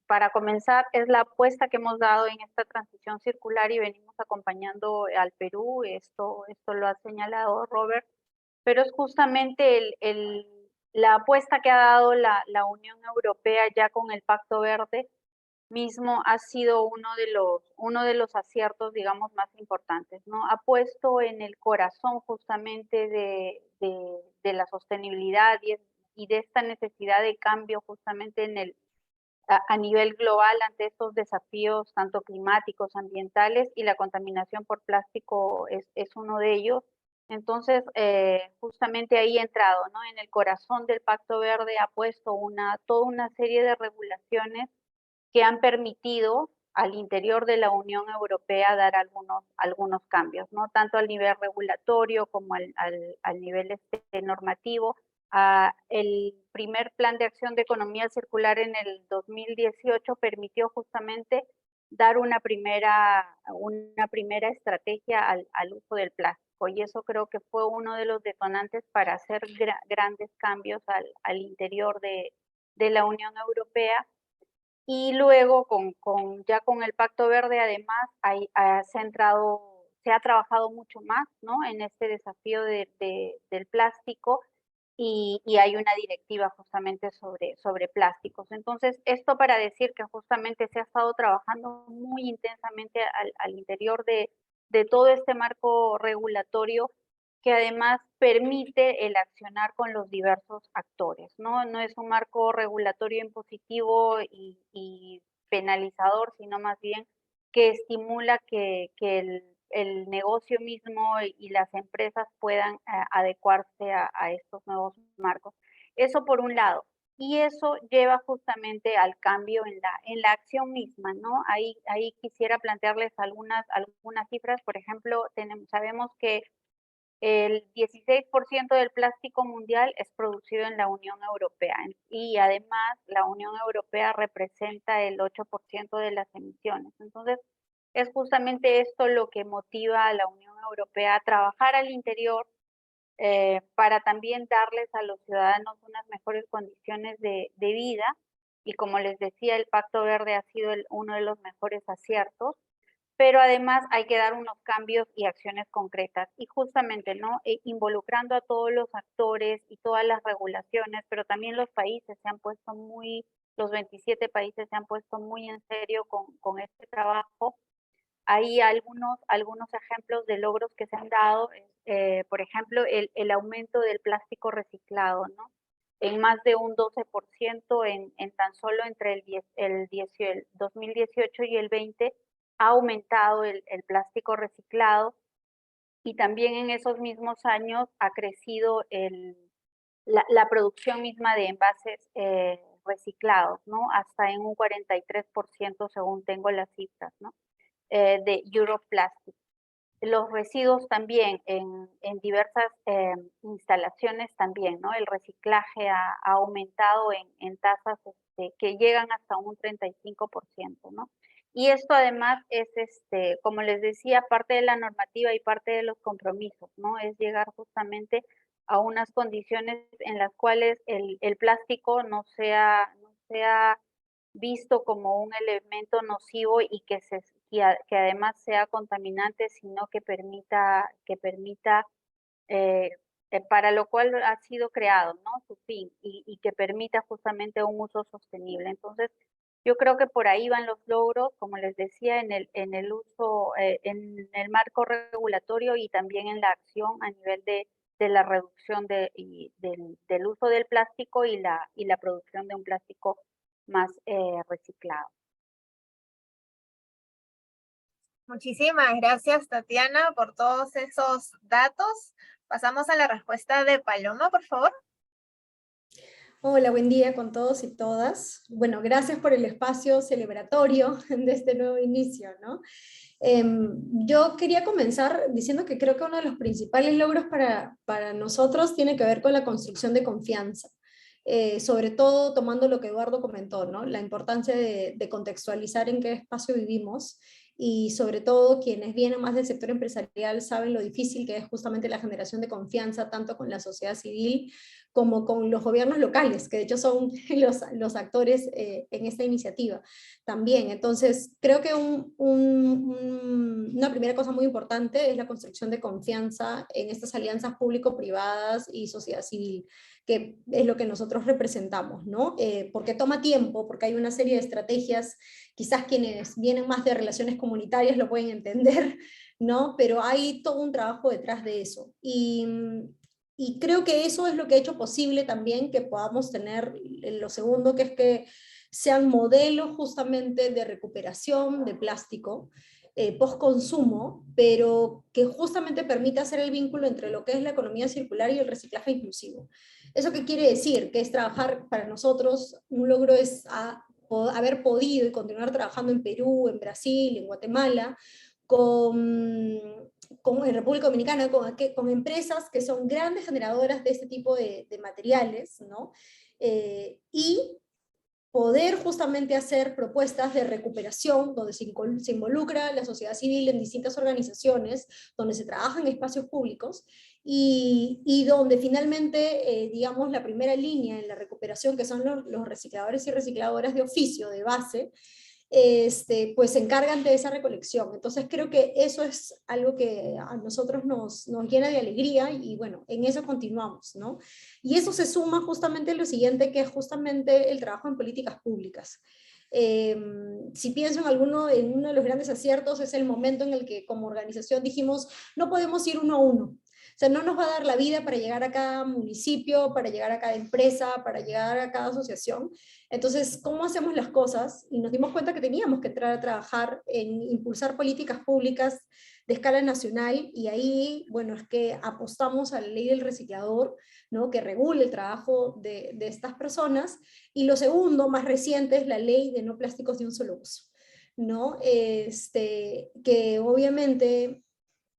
Para comenzar, es la apuesta que hemos dado en esta transición circular y venimos acompañando al Perú, esto lo ha señalado Robert, pero es justamente la apuesta que ha dado la Unión Europea ya con el Pacto Verde mismo ha sido uno de los aciertos, digamos, más importantes, ¿no? Ha puesto en el corazón justamente de la sostenibilidad y de esta necesidad de cambio justamente a nivel global ante estos desafíos tanto climáticos, ambientales, y la contaminación por plástico es uno de ellos. Entonces, justamente ahí ha entrado, ¿no? En el corazón del Pacto Verde ha puesto toda una serie de regulaciones que han permitido al interior de la Unión Europea dar algunos cambios, ¿no? Tanto al nivel regulatorio como al nivel normativo. El primer plan de acción de economía circular en el 2018 permitió justamente dar una primera estrategia al uso del plástico, y eso creo que fue uno de los detonantes para hacer grandes cambios al interior de la Unión Europea. Y luego, ya con el Pacto Verde, además, se ha trabajado mucho más, ¿no? En este desafío del plástico, y hay una directiva justamente sobre plásticos. Entonces, esto para decir que justamente se ha estado trabajando muy intensamente al interior de todo este marco regulatorio, que además permite el accionar con los diversos actores, ¿no? No es un marco regulatorio impositivo y penalizador, sino más bien que estimula que el negocio mismo y las empresas puedan adecuarse a estos nuevos marcos. Eso por un lado. Y eso lleva justamente al cambio en la acción misma, ¿no? Ahí quisiera plantearles algunas cifras. Por ejemplo, sabemos que el 16% del plástico mundial es producido en la Unión Europea, y además la Unión Europea representa el 8% de las emisiones. Entonces, es justamente esto lo que motiva a la Unión Europea a trabajar al interior para también darles a los ciudadanos unas mejores condiciones de vida. Y como les decía, el Pacto Verde ha sido uno de los mejores aciertos, pero además hay que dar unos cambios y acciones concretas, y justamente, ¿no? Involucrando a todos los actores y todas las regulaciones, pero también los 27 países se han puesto muy en serio con este trabajo. Hay algunos ejemplos de logros que se han dado, por ejemplo, el aumento del plástico reciclado, ¿no? En más de un 12% en tan solo entre el 2018 y el 20 ha aumentado el plástico reciclado, y también en esos mismos años ha crecido la producción misma de envases reciclados, ¿no? Hasta en un 43% según tengo las cifras, ¿no? De Europlastic. Los residuos también en diversas instalaciones también, ¿no? El reciclaje ha aumentado en tasas que llegan hasta un 35%, ¿no? Y esto además es, como les decía, parte de la normativa y parte de los compromisos, ¿no? Es llegar justamente a unas condiciones en las cuales el plástico no sea visto como un elemento nocivo y que además sea contaminante, sino que permita para lo cual ha sido creado, ¿no? Su fin, y que permita justamente un uso sostenible. Entonces, yo creo que por ahí van los logros, como les decía, en el uso, en el marco regulatorio, y también en la acción a nivel de la reducción del uso del plástico y la producción de un plástico más reciclado. Muchísimas gracias, Tatiana, por todos esos datos. Pasamos a la respuesta de Paloma, por favor. Hola, buen día con todos y todas. Bueno, gracias por el espacio celebratorio de este nuevo inicio, ¿no? Yo quería comenzar diciendo que creo que uno de los principales logros para nosotros tiene que ver con la construcción de confianza. sobre todo tomando lo que Eduardo comentó, ¿no? La importancia de contextualizar en qué espacio vivimos, y sobre todo quienes vienen más del sector empresarial saben lo difícil que es justamente la generación de confianza tanto con la sociedad civil como con los gobiernos locales, que de hecho son los actores en esta iniciativa también. Entonces, creo que una primera cosa muy importante es la construcción de confianza en estas alianzas público-privadas y sociedad civil, que es lo que nosotros representamos, ¿no? Porque toma tiempo, porque hay una serie de estrategias, quizás quienes vienen más de relaciones comunitarias lo pueden entender, ¿no? Pero hay todo un trabajo detrás de eso. Y creo que eso es lo que ha hecho posible también que podamos tener lo segundo, que es que sean modelos justamente de recuperación de plástico, post-consumo, pero que justamente permita hacer el vínculo entre lo que es la economía circular y el reciclaje inclusivo. ¿Eso qué quiere decir? Que es trabajar para nosotros, un logro es haber podido y continuar trabajando en Perú, en Brasil, en Guatemala, en República Dominicana, con empresas que son grandes generadoras de este tipo de materiales, ¿no? Y poder justamente hacer propuestas de recuperación donde se involucra la sociedad civil en distintas organizaciones, donde se trabaja en espacios públicos y donde finalmente, digamos, la primera línea en la recuperación, que son los recicladores y recicladoras de oficio, de base, pues se encargan de esa recolección. Entonces creo que eso es algo que a nosotros nos llena de alegría y bueno, en eso continuamos, ¿no? Y eso se suma justamente a lo siguiente, que es justamente el trabajo en políticas públicas. Si pienso en uno de los grandes aciertos es el momento en el que como organización dijimos, no podemos ir uno a uno. O sea, no nos va a dar la vida para llegar a cada municipio, para llegar a cada empresa, para llegar a cada asociación. Entonces, ¿cómo hacemos las cosas? Y nos dimos cuenta que teníamos que entrar a trabajar en impulsar políticas públicas de escala nacional, y ahí, bueno, es que apostamos a la ley del reciclador, ¿no? Que regule el trabajo de estas personas, y lo segundo, más reciente, es la ley de no plásticos de un solo uso, ¿no? Que obviamente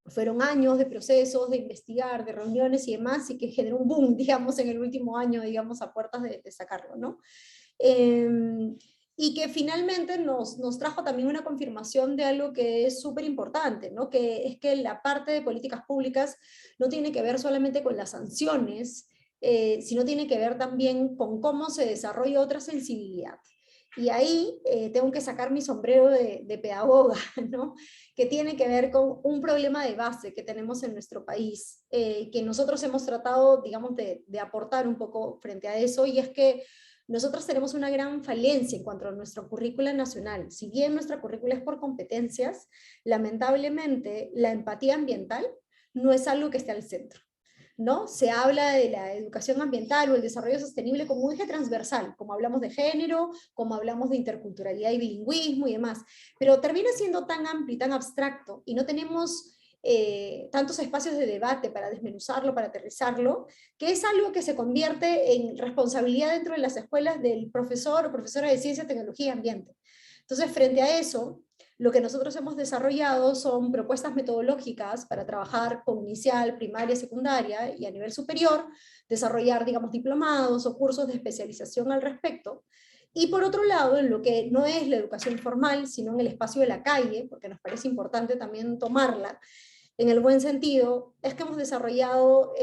fueron años de procesos, de investigar, de reuniones y demás, y que generó un boom, digamos, en el último año, digamos, a puertas de sacarlo, ¿no? Y que finalmente nos trajo también una confirmación de algo que es súper importante, ¿no? Que es que la parte de políticas públicas no tiene que ver solamente con las sanciones, sino tiene que ver también con cómo se desarrolla otra sensibilidad. Y ahí tengo que sacar mi sombrero de pedagoga, ¿no? Que tiene que ver con un problema de base que tenemos en nuestro país, que nosotros hemos tratado, digamos, de aportar un poco frente a eso, y es que nosotros tenemos una gran falencia en cuanto a nuestra currícula nacional. Si bien nuestra currícula es por competencias, lamentablemente la empatía ambiental no es algo que esté al centro, ¿no? Se habla de la educación ambiental o el desarrollo sostenible como un eje transversal, como hablamos de género, como hablamos de interculturalidad y bilingüismo y demás, pero termina siendo tan amplio y tan abstracto, y no tenemos tantos espacios de debate para desmenuzarlo, para aterrizarlo, que es algo que se convierte en responsabilidad dentro de las escuelas del profesor o profesora de ciencia, tecnología y ambiente. Entonces, frente a eso, lo que nosotros hemos desarrollado son propuestas metodológicas para trabajar con inicial, primaria, secundaria y a nivel superior, desarrollar, digamos, diplomados o cursos de especialización al respecto. Y por otro lado, en lo que no es la educación formal, sino en el espacio de la calle, porque nos parece importante también tomarla, en el buen sentido, es que hemos desarrollado,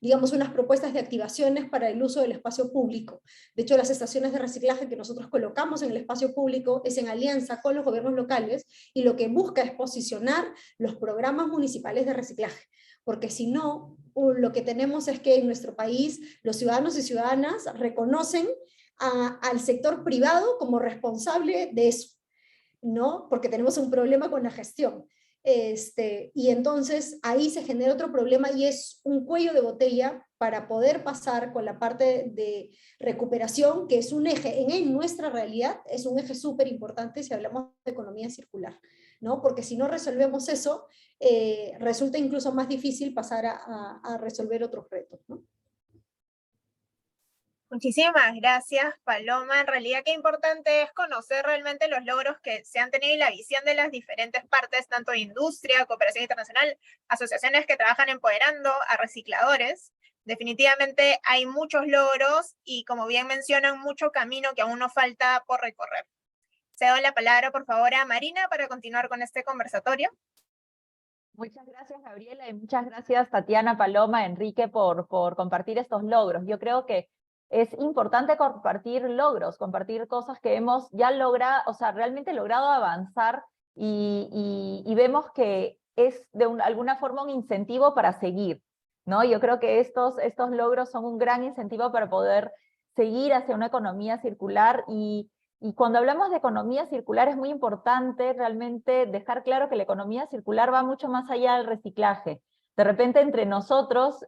digamos, unas propuestas de activaciones para el uso del espacio público. De hecho, las estaciones de reciclaje que nosotros colocamos en el espacio público es en alianza con los gobiernos locales, y lo que busca es posicionar los programas municipales de reciclaje. Porque si no, lo que tenemos es que en nuestro país los ciudadanos y ciudadanas reconocen al sector privado como responsable de eso, ¿no? Porque tenemos un problema con la gestión. Y entonces ahí se genera otro problema, y es un cuello de botella para poder pasar con la parte de recuperación, que es un eje, en nuestra realidad, es un eje súper importante si hablamos de economía circular, ¿no? Porque si no resolvemos eso, resulta incluso más difícil pasar a resolver otros retos, ¿no? Muchísimas gracias, Paloma. En realidad, qué importante es conocer realmente los logros que se han tenido y la visión de las diferentes partes, tanto de industria, cooperación internacional, asociaciones que trabajan empoderando a recicladores. definitivamente hay muchos logros y, como bien mencionan, mucho camino que aún nos falta por recorrer. Cedo la palabra, por favor, a Marina para continuar con este conversatorio. Muchas gracias, Gabriela, y muchas gracias, Tatiana, Paloma, Enrique, por compartir estos logros. Yo creo que es importante compartir logros, compartir cosas que hemos ya logrado, o sea, realmente logrado avanzar y vemos que es de alguna forma un incentivo para seguir, ¿no? Yo creo que estos logros son un gran incentivo para poder seguir hacia una economía circular y cuando hablamos de economía circular es muy importante realmente dejar claro que la economía circular va mucho más allá del reciclaje. De repente entre nosotros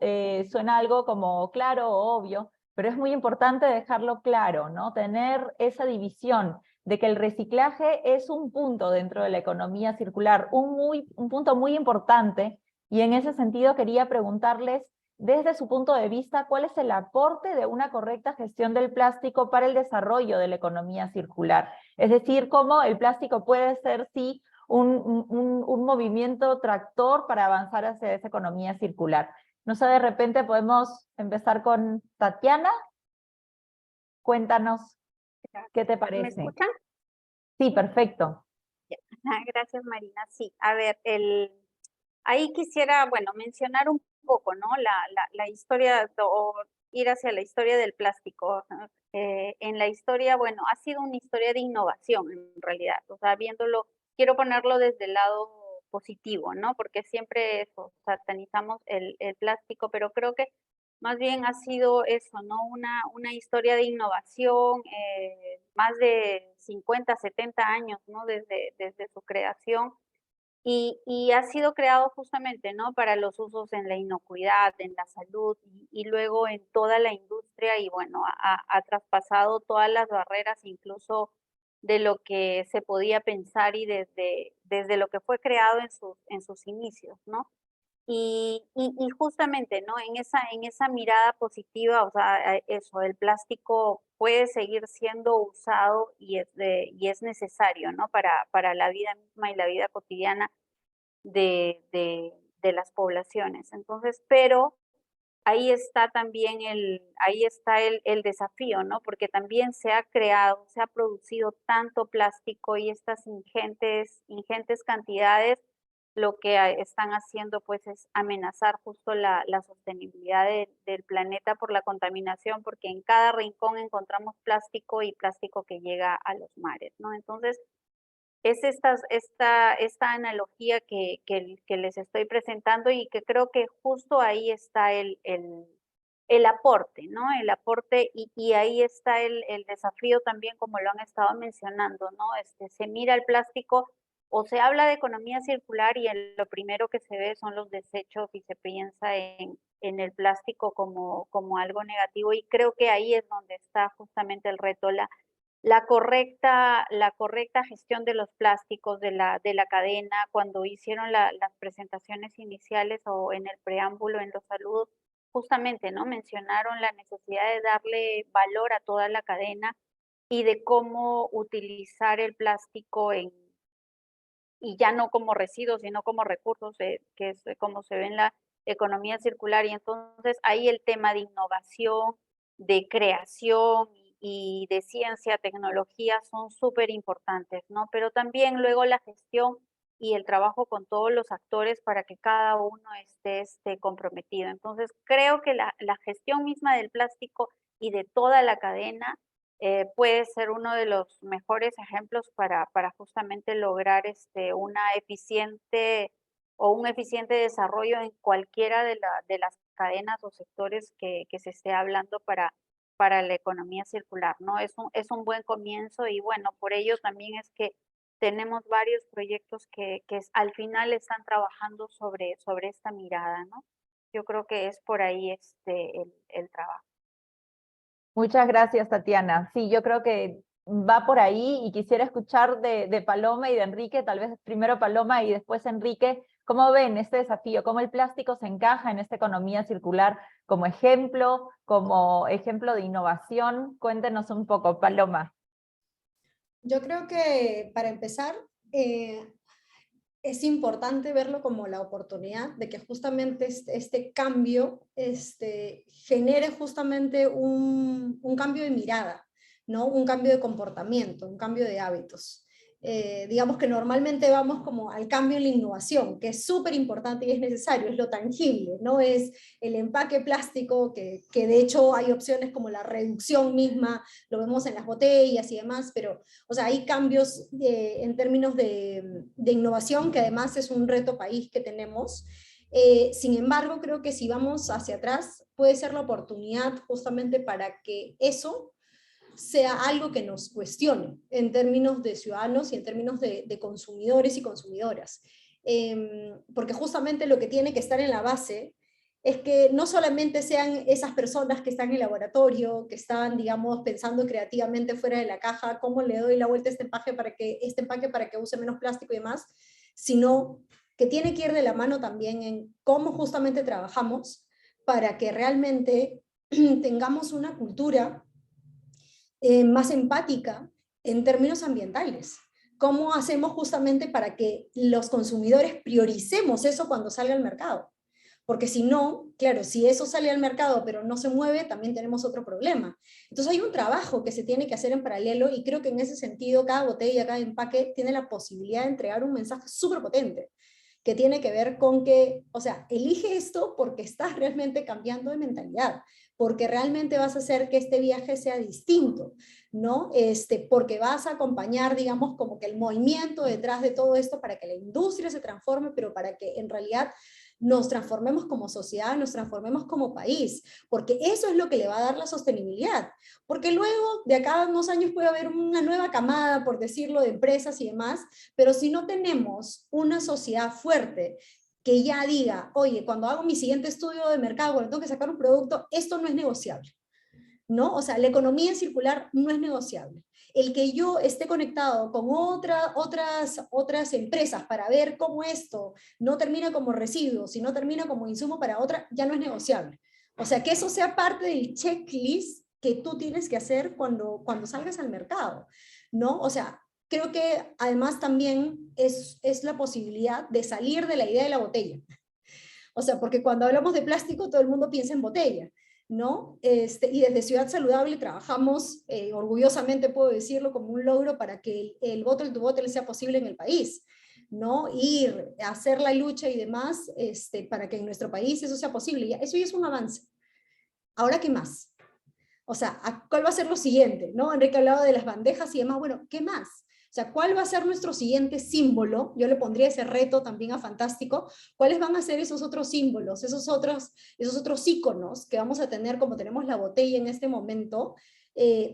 suena algo como claro o obvio, pero es muy importante dejarlo claro, ¿no? Tener esa división de que el reciclaje es un punto dentro de la economía circular, un punto muy importante, y en ese sentido quería preguntarles, desde su punto de vista, ¿cuál es el aporte de una correcta gestión del plástico para el desarrollo de la economía circular? Es decir, cómo el plástico puede ser, sí, un movimiento tractor para avanzar hacia esa economía circular. No sé, de repente podemos empezar con Tatiana. Cuéntanos, ¿qué te parece? ¿Me escuchan? Sí, perfecto. Gracias, Marina. Sí, a ver, ahí quisiera, bueno, mencionar un poco, ¿no? La historia, o ir hacia la historia del plástico, ¿no? En la historia, bueno, ha sido una historia de innovación en realidad, o sea, viéndolo, quiero ponerlo desde el lado positivo, ¿no? Porque siempre eso, satanizamos el plástico, pero creo que más bien ha sido eso, ¿no? Una historia de innovación, más de 50, 70 años, ¿no? Desde su creación. Y ha sido creado justamente, ¿no? Para los usos en la inocuidad, en la salud y luego en toda la industria y bueno, ha traspasado todas las barreras, incluso de lo que se podía pensar y desde lo que fue creado en sus inicios, ¿no? Y justamente, ¿no? En esa mirada positiva, o sea, eso, el plástico puede seguir siendo usado y es necesario, ¿no? Para la vida misma y la vida cotidiana de las poblaciones. Entonces, pero ahí está también el desafío, ¿no? Porque también se ha creado, se ha producido tanto plástico y estas ingentes cantidades, lo que están haciendo pues es amenazar justo la sostenibilidad del planeta por la contaminación, porque en cada rincón encontramos plástico y plástico que llega a los mares, ¿no? Entonces, es esta analogía que les estoy presentando y que creo que justo ahí está el aporte, ¿no? El aporte y ahí está el desafío también, como lo han estado mencionando, ¿no? Se mira el plástico o se habla de economía circular y lo primero que se ve son los desechos y se piensa en el plástico como algo negativo y creo que ahí es donde está justamente el reto, la correcta gestión de los plásticos de la cadena. Cuando hicieron las presentaciones iniciales o en el preámbulo, en los saludos, justamente, ¿no? Mencionaron la necesidad de darle valor a toda la cadena y de cómo utilizar el plástico y ya no como residuos, sino como recursos, que es como se ve en la economía circular. Y entonces ahí el tema de innovación, de creación y de ciencia, tecnología son súper importantes, ¿no? Pero también luego la gestión y el trabajo con todos los actores para que cada uno esté comprometido. Entonces, creo que la gestión misma del plástico y de toda la cadena puede ser uno de los mejores ejemplos para justamente lograr una eficiente o un eficiente desarrollo en cualquiera de las cadenas o sectores que se esté hablando para la economía circular, ¿no? Es un buen comienzo y bueno, por ello también es que tenemos varios proyectos que al final están trabajando sobre esta mirada, ¿no? Yo creo que es por ahí el trabajo. Muchas gracias, Tatiana. Sí, yo creo que va por ahí y quisiera escuchar de Paloma y de Enrique, tal vez primero Paloma y después Enrique, ¿cómo ven este desafío? ¿Cómo el plástico se encaja en esta economía circular como ejemplo de innovación? Cuéntenos un poco, Paloma. Yo creo que para empezar, es importante verlo como la oportunidad de que justamente este cambio genere justamente un cambio de mirada, ¿no? Un cambio de comportamiento, un cambio de hábitos. Digamos que normalmente vamos como al cambio en la innovación, que es súper importante y es necesario, es lo tangible, no es el empaque plástico, que de hecho hay opciones como la reducción misma, lo vemos en las botellas y demás, pero o sea, hay cambios en términos de innovación, que además es un reto país que tenemos. Sin embargo, creo que si vamos hacia atrás, puede ser la oportunidad justamente para que eso sea algo que nos cuestione en términos de ciudadanos y en términos de consumidores y consumidoras. Porque justamente lo que tiene que estar en la base es que no solamente sean esas personas que están en el laboratorio, que están, digamos, pensando creativamente fuera de la caja, cómo le doy la vuelta a este empaque para que use menos plástico y demás, sino que tiene que ir de la mano también en cómo justamente trabajamos para que realmente tengamos una cultura más empática en términos ambientales. ¿Cómo hacemos justamente para que los consumidores prioricemos eso cuando salga al mercado? Porque si no, claro, si eso sale al mercado pero no se mueve, también tenemos otro problema. Entonces hay un trabajo que se tiene que hacer en paralelo y creo que en ese sentido cada botella, cada empaque tiene la posibilidad de entregar un mensaje súper potente que tiene que ver con que, o sea, elige esto porque estás realmente cambiando de mentalidad, porque realmente vas a hacer que este viaje sea distinto, ¿no? Porque vas a acompañar, digamos, como que el movimiento detrás de todo esto para que la industria se transforme, pero para que en realidad nos transformemos como sociedad, nos transformemos como país, porque eso es lo que le va a dar la sostenibilidad, porque luego de acá a unos años puede haber una nueva camada, por decirlo, de empresas y demás, pero si no tenemos una sociedad fuerte que ya diga, oye, cuando hago mi siguiente estudio de mercado, cuando tengo que sacar un producto, esto no es negociable, ¿no? O sea, la economía circular no es negociable. El que yo esté conectado con otras empresas para ver cómo esto no termina como residuo, sino termina como insumo para otra, ya no es negociable. O sea, que eso sea parte del checklist que tú tienes que hacer cuando salgas al mercado, ¿no? O sea, creo que además también es la posibilidad de salir de la idea de la botella. O sea, porque cuando hablamos de plástico todo el mundo piensa en botella, ¿no? Y desde Ciudad Saludable trabajamos, orgullosamente puedo decirlo, como un logro para que el bottle to bottle sea posible en el país, ¿no? Ir a hacer la lucha y demás para que en nuestro país eso sea posible. Eso ya es un avance. Ahora, ¿qué más? O sea, ¿cuál va a ser lo siguiente? ¿No? Enrique hablaba de las bandejas y demás. Bueno, ¿qué más? O sea, ¿cuál va a ser nuestro siguiente símbolo? Yo le pondría ese reto también a Fantástico. ¿Cuáles van a ser esos otros símbolos, esos otros íconos que vamos a tener como tenemos la botella en este momento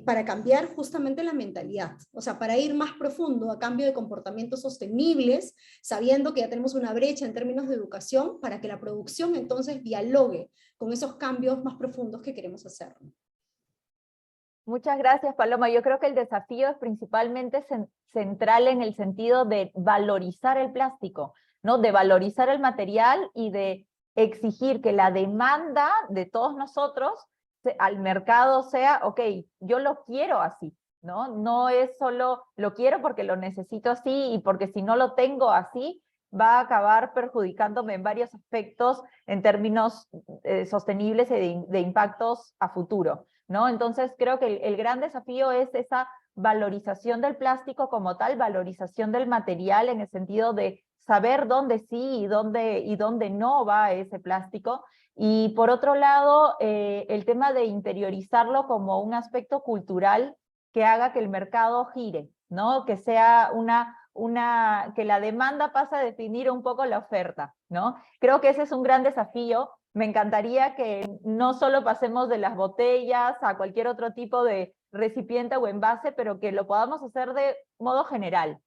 para cambiar justamente la mentalidad? O sea, para ir más profundo a cambio de comportamientos sostenibles, sabiendo que ya tenemos una brecha en términos de educación para que la producción entonces dialogue con esos cambios más profundos que queremos hacer. Muchas gracias, Paloma. Yo creo que el desafío es principalmente central en el sentido de valorizar el plástico, ¿no? De valorizar el material y de exigir que la demanda de todos nosotros al mercado sea, ok, yo lo quiero así, ¿no? No es solo lo quiero porque lo necesito así y porque si no lo tengo así, va a acabar perjudicándome en varios aspectos en términos sostenibles y de impactos a futuro, ¿no? Entonces creo que el gran desafío es esa valorización del plástico como tal, valorización del material en el sentido de saber dónde sí y dónde no va ese plástico. Y por otro lado, el tema de interiorizarlo como un aspecto cultural que haga que el mercado gire, ¿no? Que sea que la demanda pase a definir un poco la oferta, ¿no? Creo que ese es un gran desafío. Me encantaría que no solo pasemos de las botellas a cualquier otro tipo de recipiente o envase, pero que lo podamos hacer de modo general,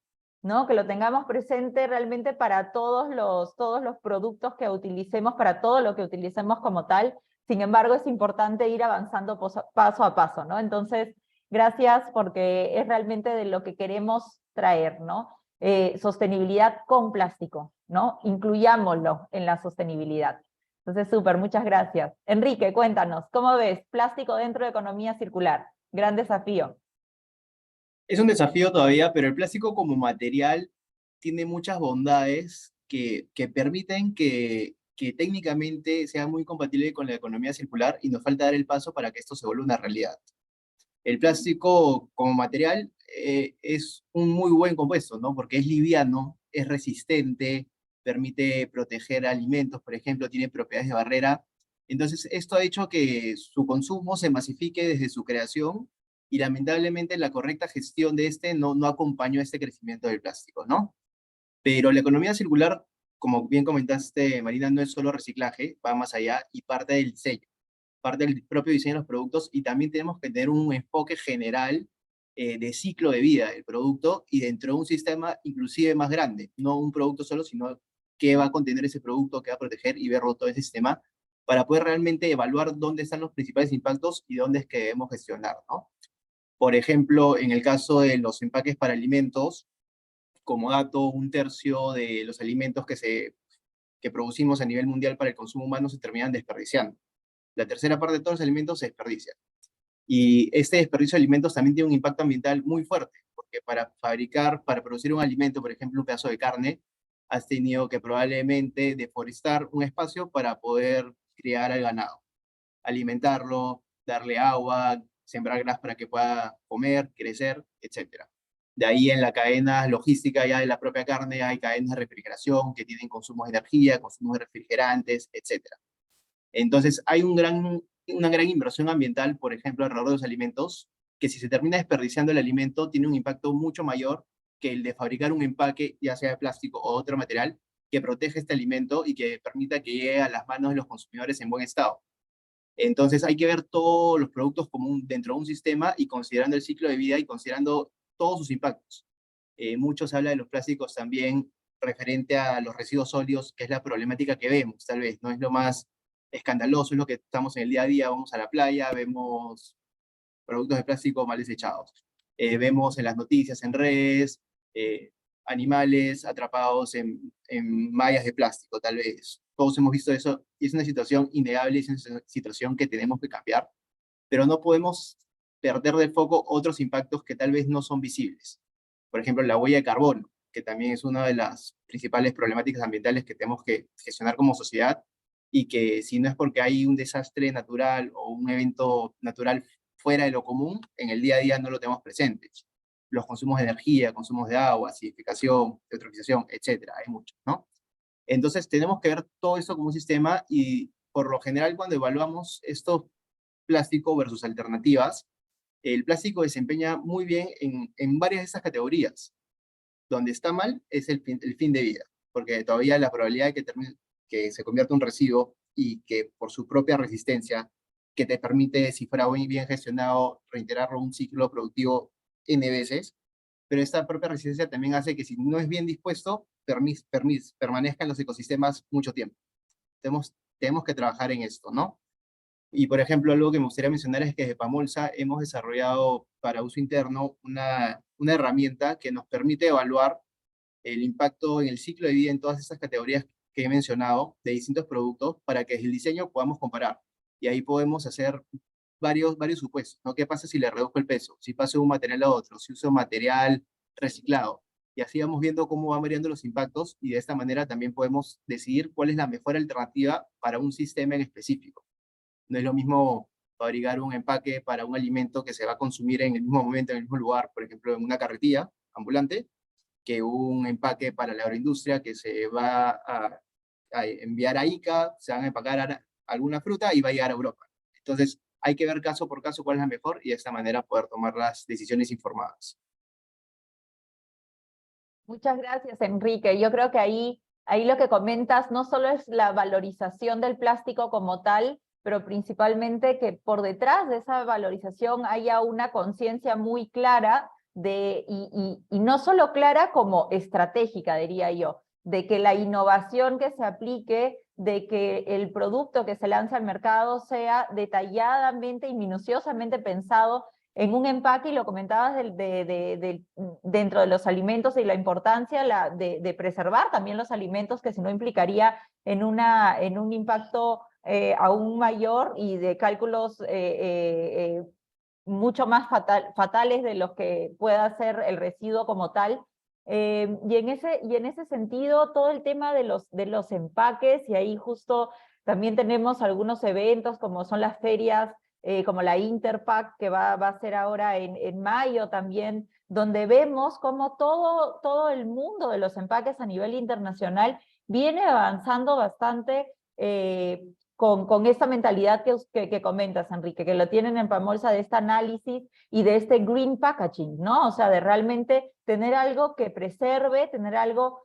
¿no? Que lo tengamos presente realmente para todos los productos que utilicemos, para todo lo que utilicemos como tal. Sin embargo, es importante ir avanzando paso a paso, ¿no? Entonces, gracias porque es realmente de lo que queremos traer, ¿no? Sostenibilidad con plástico, ¿no? Incluyámoslo en la sostenibilidad. Entonces, súper, muchas gracias. Enrique, cuéntanos, ¿cómo ves plástico dentro de economía circular? Gran desafío. Es un desafío todavía, pero el plástico como material tiene muchas bondades que permiten que técnicamente sea muy compatible con la economía circular y nos falta dar el paso para que esto se vuelva una realidad. El plástico como material es un muy buen compuesto, ¿no? Porque es liviano, es resistente, permite proteger alimentos, por ejemplo, tiene propiedades de barrera. Entonces, esto ha hecho que su consumo se masifique desde su creación y lamentablemente la correcta gestión de este no acompañó este crecimiento del plástico, ¿no? Pero la economía circular, como bien comentaste, Marina, no es solo reciclaje, va más allá y parte del diseño, parte del propio diseño de los productos, y también tenemos que tener un enfoque general de ciclo de vida del producto y dentro de un sistema inclusive más grande, no un producto solo, sino qué va a contener ese producto, qué va a proteger y verlo todo ese sistema para poder realmente evaluar dónde están los principales impactos y dónde es que debemos gestionar, ¿no? Por ejemplo, en el caso de los empaques para alimentos, como dato, 1/3 de los alimentos que producimos a nivel mundial para el consumo humano se terminan desperdiciando. La tercera parte de todos los alimentos se desperdicia. Y este desperdicio de alimentos también tiene un impacto ambiental muy fuerte, porque para producir un alimento, por ejemplo, un pedazo de carne, has tenido que probablemente deforestar un espacio para poder criar al ganado, alimentarlo, darle agua, sembrar gras para que pueda comer, crecer, etc. De ahí en la cadena logística ya de la propia carne hay cadenas de refrigeración que tienen consumos de energía, consumos de refrigerantes, etc. Entonces hay una gran inversión ambiental, por ejemplo, alrededor de los alimentos, que si se termina desperdiciando el alimento tiene un impacto mucho mayor que el de fabricar un empaque, ya sea de plástico o otro material, que protege este alimento y que permita que llegue a las manos de los consumidores en buen estado. Entonces hay que ver todos los productos como dentro de un sistema y considerando el ciclo de vida y considerando todos sus impactos. Mucho se habla de los plásticos también referente a los residuos sólidos, que es la problemática que vemos, tal vez, no es lo más escandaloso, es lo que estamos en el día a día, vamos a la playa, vemos productos de plástico mal desechados. Vemos en las noticias, en redes, animales atrapados en mallas de plástico, tal vez. Todos hemos visto eso, y es una situación innegable, es una situación que tenemos que cambiar, pero no podemos perder de foco otros impactos que tal vez no son visibles. Por ejemplo, la huella de carbono, que también es una de las principales problemáticas ambientales que tenemos que gestionar como sociedad, y que si no es porque hay un desastre natural o un evento natural fuera de lo común, en el día a día no lo tenemos presente. Los consumos de energía, consumos de agua, acidificación, eutrofización, etcétera, hay muchos, ¿no? Entonces tenemos que ver todo esto como un sistema y por lo general cuando evaluamos estos plásticos versus alternativas, el plástico desempeña muy bien en varias de estas categorías. Donde está mal es el fin de vida, porque todavía la probabilidad de que se convierta en un residuo y que por su propia resistencia, que te permite, si fuera bien gestionado, reiterarlo un ciclo productivo N veces, pero esta propia resistencia también hace que si no es bien dispuesto, permanezca en los ecosistemas mucho tiempo. Tenemos que trabajar en esto, ¿no? Y, por ejemplo, algo que me gustaría mencionar es que desde Pamolsa hemos desarrollado para uso interno una herramienta que nos permite evaluar el impacto en el ciclo de vida en todas estas categorías que he mencionado de distintos productos para que desde el diseño podamos comparar. Y ahí podemos hacer varios supuestos, ¿no? ¿Qué pasa si le reduzco el peso? Si paso de un material a otro, si uso material reciclado. Y así vamos viendo cómo van variando los impactos y de esta manera también podemos decidir cuál es la mejor alternativa para un sistema en específico. No es lo mismo fabricar un empaque para un alimento que se va a consumir en el mismo momento, en el mismo lugar, por ejemplo, en una carretilla ambulante, que un empaque para la agroindustria que se va a enviar a Ica, se van a empacar alguna fruta y va a llegar a Europa. Entonces, hay que ver caso por caso cuál es la mejor y de esta manera poder tomar las decisiones informadas. Muchas gracias, Enrique. Yo creo que ahí lo que comentas no solo es la valorización del plástico como tal, pero principalmente que por detrás de esa valorización haya una conciencia muy clara y no solo clara como estratégica, diría yo, de que la innovación que se aplique, de que el producto que se lanza al mercado sea detalladamente y minuciosamente pensado en un empaque, y lo comentabas dentro de los alimentos y la importancia de preservar también los alimentos, que si no implicaría en un impacto aún mayor y de cálculos mucho más fatales de los que pueda ser el residuo como tal. Y en ese sentido, todo el tema de los empaques, y ahí justo también tenemos algunos eventos como son las ferias, como la Interpack, que va a ser ahora en mayo también, donde vemos cómo todo el mundo de los empaques a nivel internacional viene avanzando bastante con esta mentalidad que comentas, Enrique, que lo tienen en Pamolsa, de este análisis y de este green packaging, ¿no? O sea, de realmente tener algo que preserve, tener algo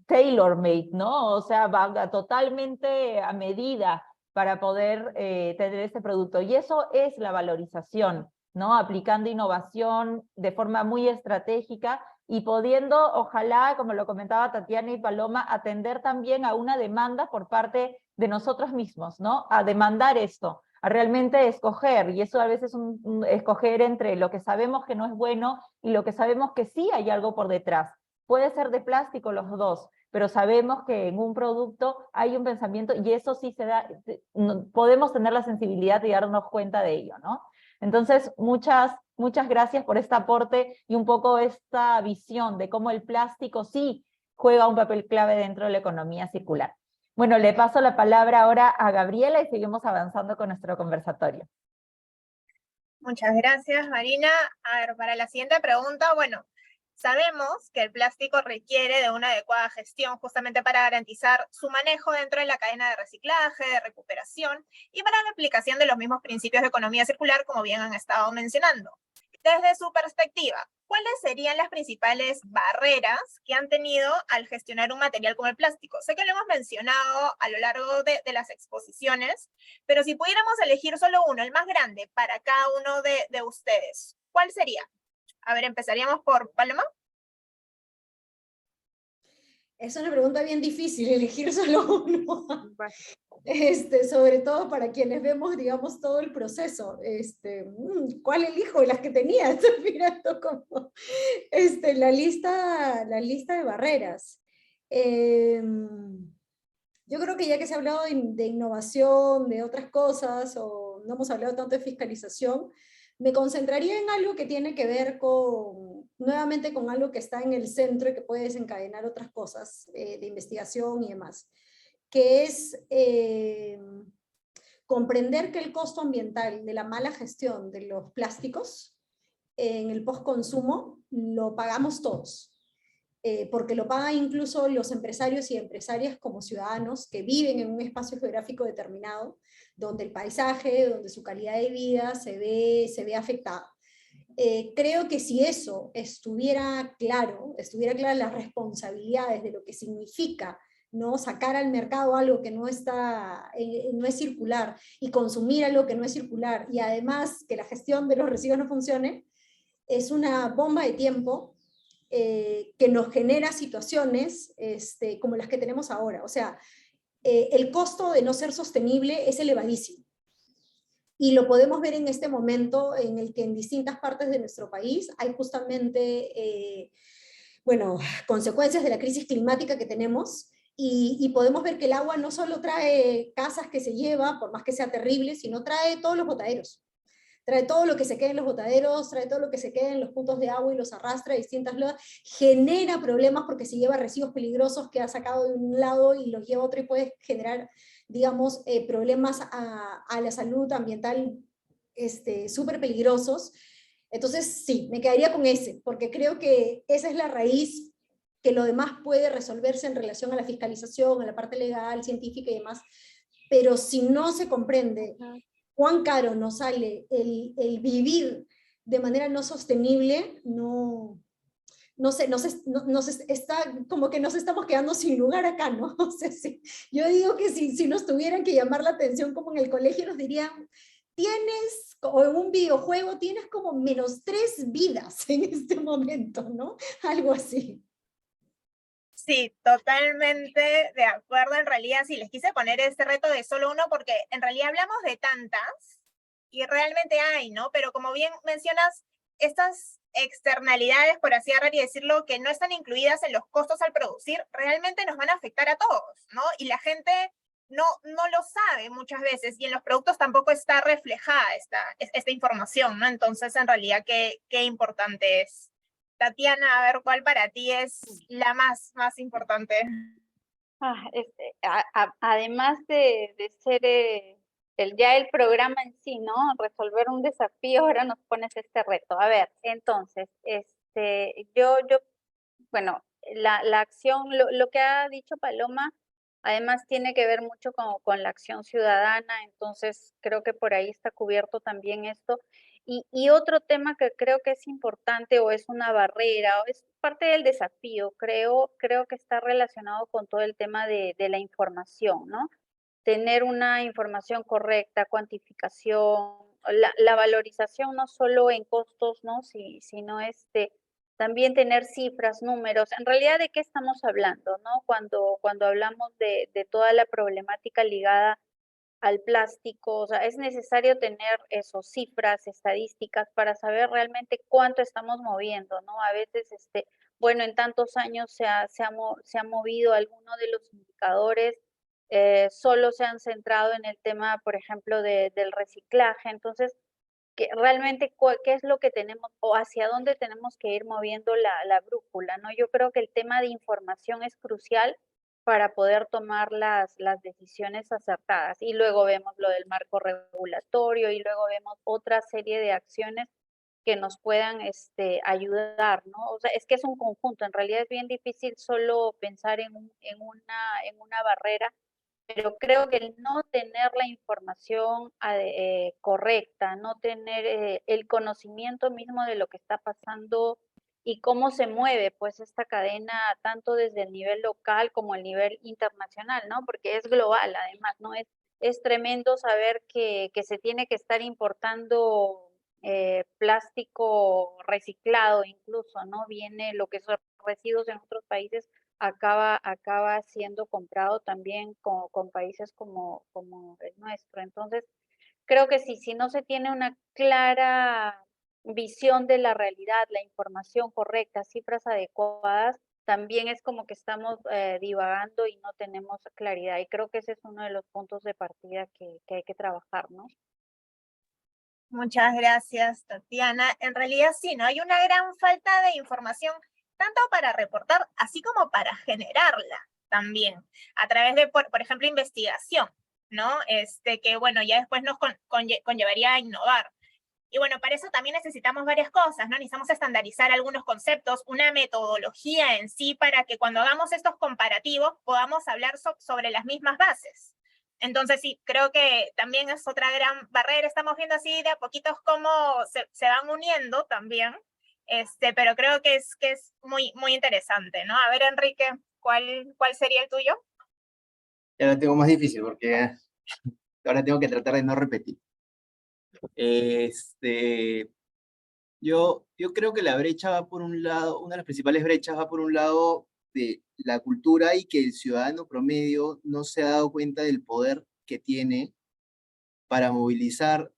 tailor-made, ¿no? O sea, va totalmente a medida para poder tener este producto. Y eso es la valorización, ¿no? Aplicando innovación de forma muy estratégica y pudiendo, ojalá, como lo comentaba Tatiana y Paloma, atender también a una demanda por parte de nosotros mismos, ¿no? A demandar esto, a realmente escoger, y eso a veces escoger entre lo que sabemos que no es bueno y lo que sabemos que sí hay algo por detrás. Puede ser de plástico los dos, pero sabemos que en un producto hay un pensamiento y eso sí se da, podemos tener la sensibilidad de darnos cuenta de ello, ¿no? Entonces, muchas gracias por este aporte y un poco esta visión de cómo el plástico sí juega un papel clave dentro de la economía circular. Bueno, le paso la palabra ahora a Gabriela y seguimos avanzando con nuestro conversatorio. Muchas gracias, Marina. A ver, para la siguiente pregunta, bueno, sabemos que el plástico requiere de una adecuada gestión justamente para garantizar su manejo dentro de la cadena de reciclaje, de recuperación y para la aplicación de los mismos principios de economía circular, como bien han estado mencionando. Desde su perspectiva, ¿cuáles serían las principales barreras que han tenido al gestionar un material como el plástico? Sé que lo hemos mencionado a lo largo de las exposiciones, pero si pudiéramos elegir solo uno, el más grande para cada uno de ustedes, ¿cuál sería? A ver, empezaríamos por Paloma. Es una pregunta bien difícil, elegir solo uno. Sobre todo para quienes vemos, digamos, todo el proceso. ¿Cuál elijo de las que tenía? Estoy mirando como la lista de barreras. Yo creo que ya que se ha hablado de innovación, de otras cosas, o no hemos hablado tanto de fiscalización, me concentraría en algo que tiene que ver nuevamente con algo que está en el centro y que puede desencadenar otras cosas de investigación y demás, que es comprender que el costo ambiental de la mala gestión de los plásticos en el postconsumo lo pagamos todos. Porque lo pagan incluso los empresarios y empresarias como ciudadanos que viven en un espacio geográfico determinado, donde el paisaje, donde su calidad de vida se ve afectada. Creo que si eso estuviera claras las responsabilidades de lo que significa, ¿no?, sacar al mercado algo que no es circular y consumir algo que no es circular, y además que la gestión de los residuos no funcione, es una bomba de tiempo que nos genera situaciones como las que tenemos ahora. O sea, el costo de no ser sostenible es elevadísimo. Y lo podemos ver en este momento en el que en distintas partes de nuestro país hay justamente, consecuencias de la crisis climática que tenemos, y podemos ver que el agua no solo trae casas que se lleva, por más que sea terrible, sino trae todos los botaderos. Trae todo lo que se queda en los botaderos, trae todo lo que se queda en los puntos de agua y los arrastra a distintas lados, genera problemas porque se lleva residuos peligrosos que ha sacado de un lado y los lleva a otro, y puede generar, digamos, problemas a la salud ambiental súper peligrosos. Entonces, sí, me quedaría con ese, porque creo que esa es la raíz, que lo demás puede resolverse en relación a la fiscalización, a la parte legal, científica y demás, pero si no se comprende cuán caro nos sale el vivir de manera no sostenible, está como que nos estamos quedando sin lugar acá, ¿no? O sea, sí, yo digo que si nos tuvieran que llamar la atención como en el colegio, nos dirían, o en un videojuego, tienes como -3 vidas en este momento, ¿no? Algo así. Sí, totalmente de acuerdo. En realidad, sí, les quise poner este reto de solo uno porque en realidad hablamos de tantas y realmente hay, ¿no? Pero como bien mencionas, estas externalidades, por así decirlo, que no están incluidas en los costos al producir, realmente nos van a afectar a todos, ¿no? Y la gente no lo sabe muchas veces, y en los productos tampoco está reflejada esta información, ¿no? Entonces, en realidad, qué importante es Tatiana, a ver cuál para ti es la más importante. Además de ser ya el programa en sí, ¿no? Resolver un desafío, ahora nos pones este reto. A ver, entonces, bueno, la acción, lo que ha dicho Paloma, además tiene que ver mucho con la acción ciudadana, entonces creo que por ahí está cubierto también esto. Y otro tema que creo que es importante o es una barrera o es parte del desafío, creo que está relacionado con todo el tema de la información, ¿no? Tener una información correcta, cuantificación, la valorización no solo en costos, ¿no? Sino también tener cifras, números. En realidad, ¿de qué estamos hablando, no? Cuando hablamos de toda la problemática ligada al plástico, o sea, es necesario tener esos cifras, estadísticas para saber realmente cuánto estamos moviendo, ¿no? A veces, bueno, en tantos años se ha movido alguno de los indicadores, solo se han centrado en el tema, por ejemplo, del reciclaje. Entonces, realmente qué es lo que tenemos o hacia dónde tenemos que ir moviendo la brújula, ¿no? Yo creo que el tema de información es crucial para poder tomar las decisiones acertadas. Y luego vemos lo del marco regulatorio y luego vemos otra serie de acciones que nos puedan ayudar, ¿no? O sea, es que es un conjunto, en realidad es bien difícil solo pensar en una barrera, pero creo que el no tener la información correcta, no tener el conocimiento mismo de lo que está pasando y cómo se mueve pues esta cadena tanto desde el nivel local como el nivel internacional, ¿no? Porque es global además, ¿no? Es tremendo saber que se tiene que estar importando plástico reciclado incluso, ¿no? Viene lo que son residuos en otros países, acaba siendo comprado también con países como el nuestro. Entonces, creo que si no se tiene una clara visión de la realidad, la información correcta, cifras adecuadas, también es como que estamos divagando y no tenemos claridad. Y creo que ese es uno de los puntos de partida que hay que trabajar, ¿no? Muchas gracias, Tatiana. En realidad sí, ¿no? Hay una gran falta de información, tanto para reportar, así como para generarla también, a través de, por ejemplo, investigación, ¿no? Que, bueno, ya después nos conllevaría a innovar. Y bueno, para eso también necesitamos varias cosas, ¿no? Necesitamos estandarizar algunos conceptos, una metodología en sí, para que cuando hagamos estos comparativos podamos hablar sobre las mismas bases. Entonces sí, creo que también es otra gran barrera. Estamos viendo así de a poquitos cómo se van uniendo también, pero creo que es muy interesante, ¿no? A ver, Enrique, ¿cuál sería el tuyo? Ya lo tengo más difícil porque ahora tengo que tratar de no repetir. Yo creo que la brecha va por un lado, una de las principales brechas va por un lado de la cultura y que el ciudadano promedio no se ha dado cuenta del poder que tiene para movilizar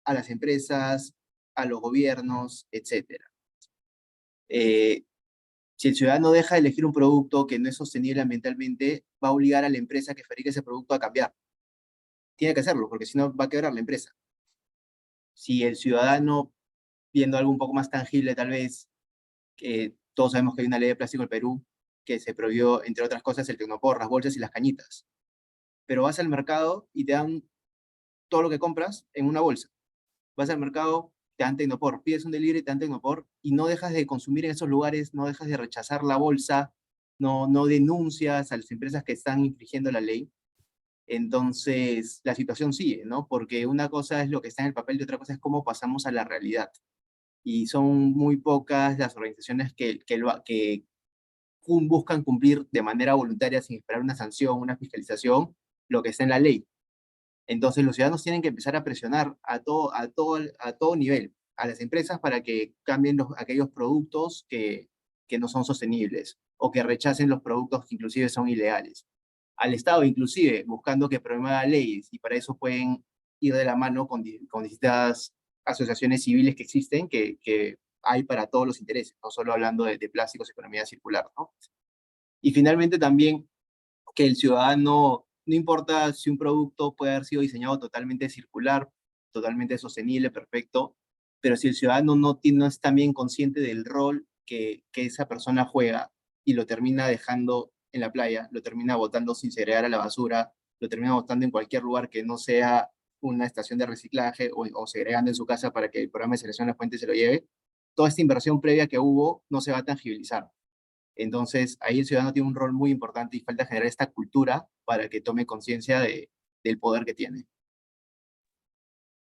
a las empresas, a los gobiernos, etc. Si el ciudadano deja de elegir un producto que no es sostenible ambientalmente, va a obligar a la empresa que fabrica ese producto a cambiar. Tiene que hacerlo, porque si no va a quebrar la empresa. Si el ciudadano, viendo algo un poco más tangible tal vez, que todos sabemos que hay una ley de plástico en el Perú que se prohibió, entre otras cosas, el tecnopor, las bolsas y las cañitas. Pero vas al mercado y te dan todo lo que compras en una bolsa. Vas al mercado, te dan tecnopor, pides un delivery, te dan tecnopor, y no dejas de consumir en esos lugares, no dejas de rechazar la bolsa, no denuncias a las empresas que están infringiendo la ley. Entonces, la situación sigue, ¿no? Porque una cosa es lo que está en el papel y otra cosa es cómo pasamos a la realidad. Y son muy pocas las organizaciones que buscan cumplir de manera voluntaria, sin esperar una sanción, una fiscalización, lo que está en la ley. Entonces los ciudadanos tienen que empezar a presionar a todo nivel, a las empresas para que cambien aquellos productos que no son sostenibles o que rechacen los productos que inclusive son ilegales. Al Estado inclusive, buscando que promueva leyes, y para eso pueden ir de la mano con distintas asociaciones civiles que existen, que hay para todos los intereses, no solo hablando de plásticos, economía circular, ¿no? Y finalmente también que el ciudadano, no importa si un producto puede haber sido diseñado totalmente circular, totalmente sostenible, perfecto, pero si el ciudadano no es también consciente del rol que esa persona juega y lo termina dejando en la playa, lo termina botando sin segregar a la basura, lo termina botando en cualquier lugar que no sea una estación de reciclaje o segregando en su casa para que el programa de selección de la fuente se lo lleve, toda esta inversión previa que hubo no se va a tangibilizar. Entonces, ahí el ciudadano tiene un rol muy importante y falta generar esta cultura para que tome conciencia del poder que tiene.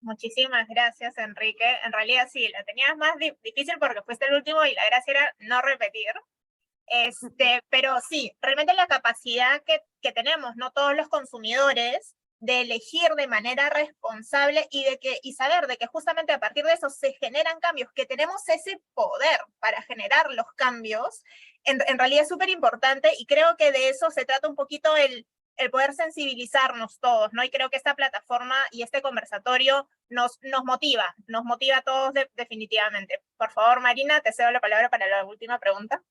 Muchísimas gracias, Enrique. En realidad sí, la tenías más difícil porque fuiste el último y la gracia era no repetir. Pero sí, realmente la capacidad que tenemos, no todos los consumidores, de elegir de manera responsable y saber de que justamente a partir de eso se generan cambios, que tenemos ese poder para generar los cambios, en realidad es súper importante y creo que de eso se trata un poquito el poder sensibilizarnos todos, ¿no? Y creo que esta plataforma y este conversatorio nos motiva a todos definitivamente. Por favor, Marina, te cedo la palabra para la última pregunta.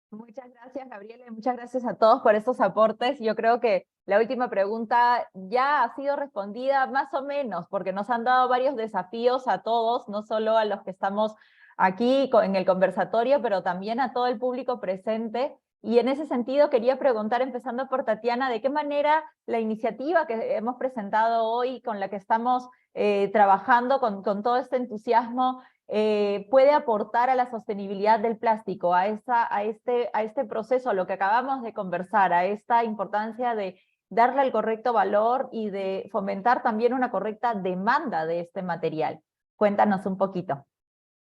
Muchas gracias, Gabriela, y muchas gracias a todos por estos aportes. Yo creo que la última pregunta ya ha sido respondida más o menos, porque nos han dado varios desafíos a todos, no solo a los que estamos aquí en el conversatorio, pero también a todo el público presente. Y en ese sentido quería preguntar, empezando por Tatiana, ¿de qué manera la iniciativa que hemos presentado hoy, con la que estamos trabajando con todo este entusiasmo, puede aportar a la sostenibilidad del plástico, a este proceso, a lo que acabamos de conversar, a esta importancia de darle el correcto valor y de fomentar también una correcta demanda de este material? Cuéntanos un poquito.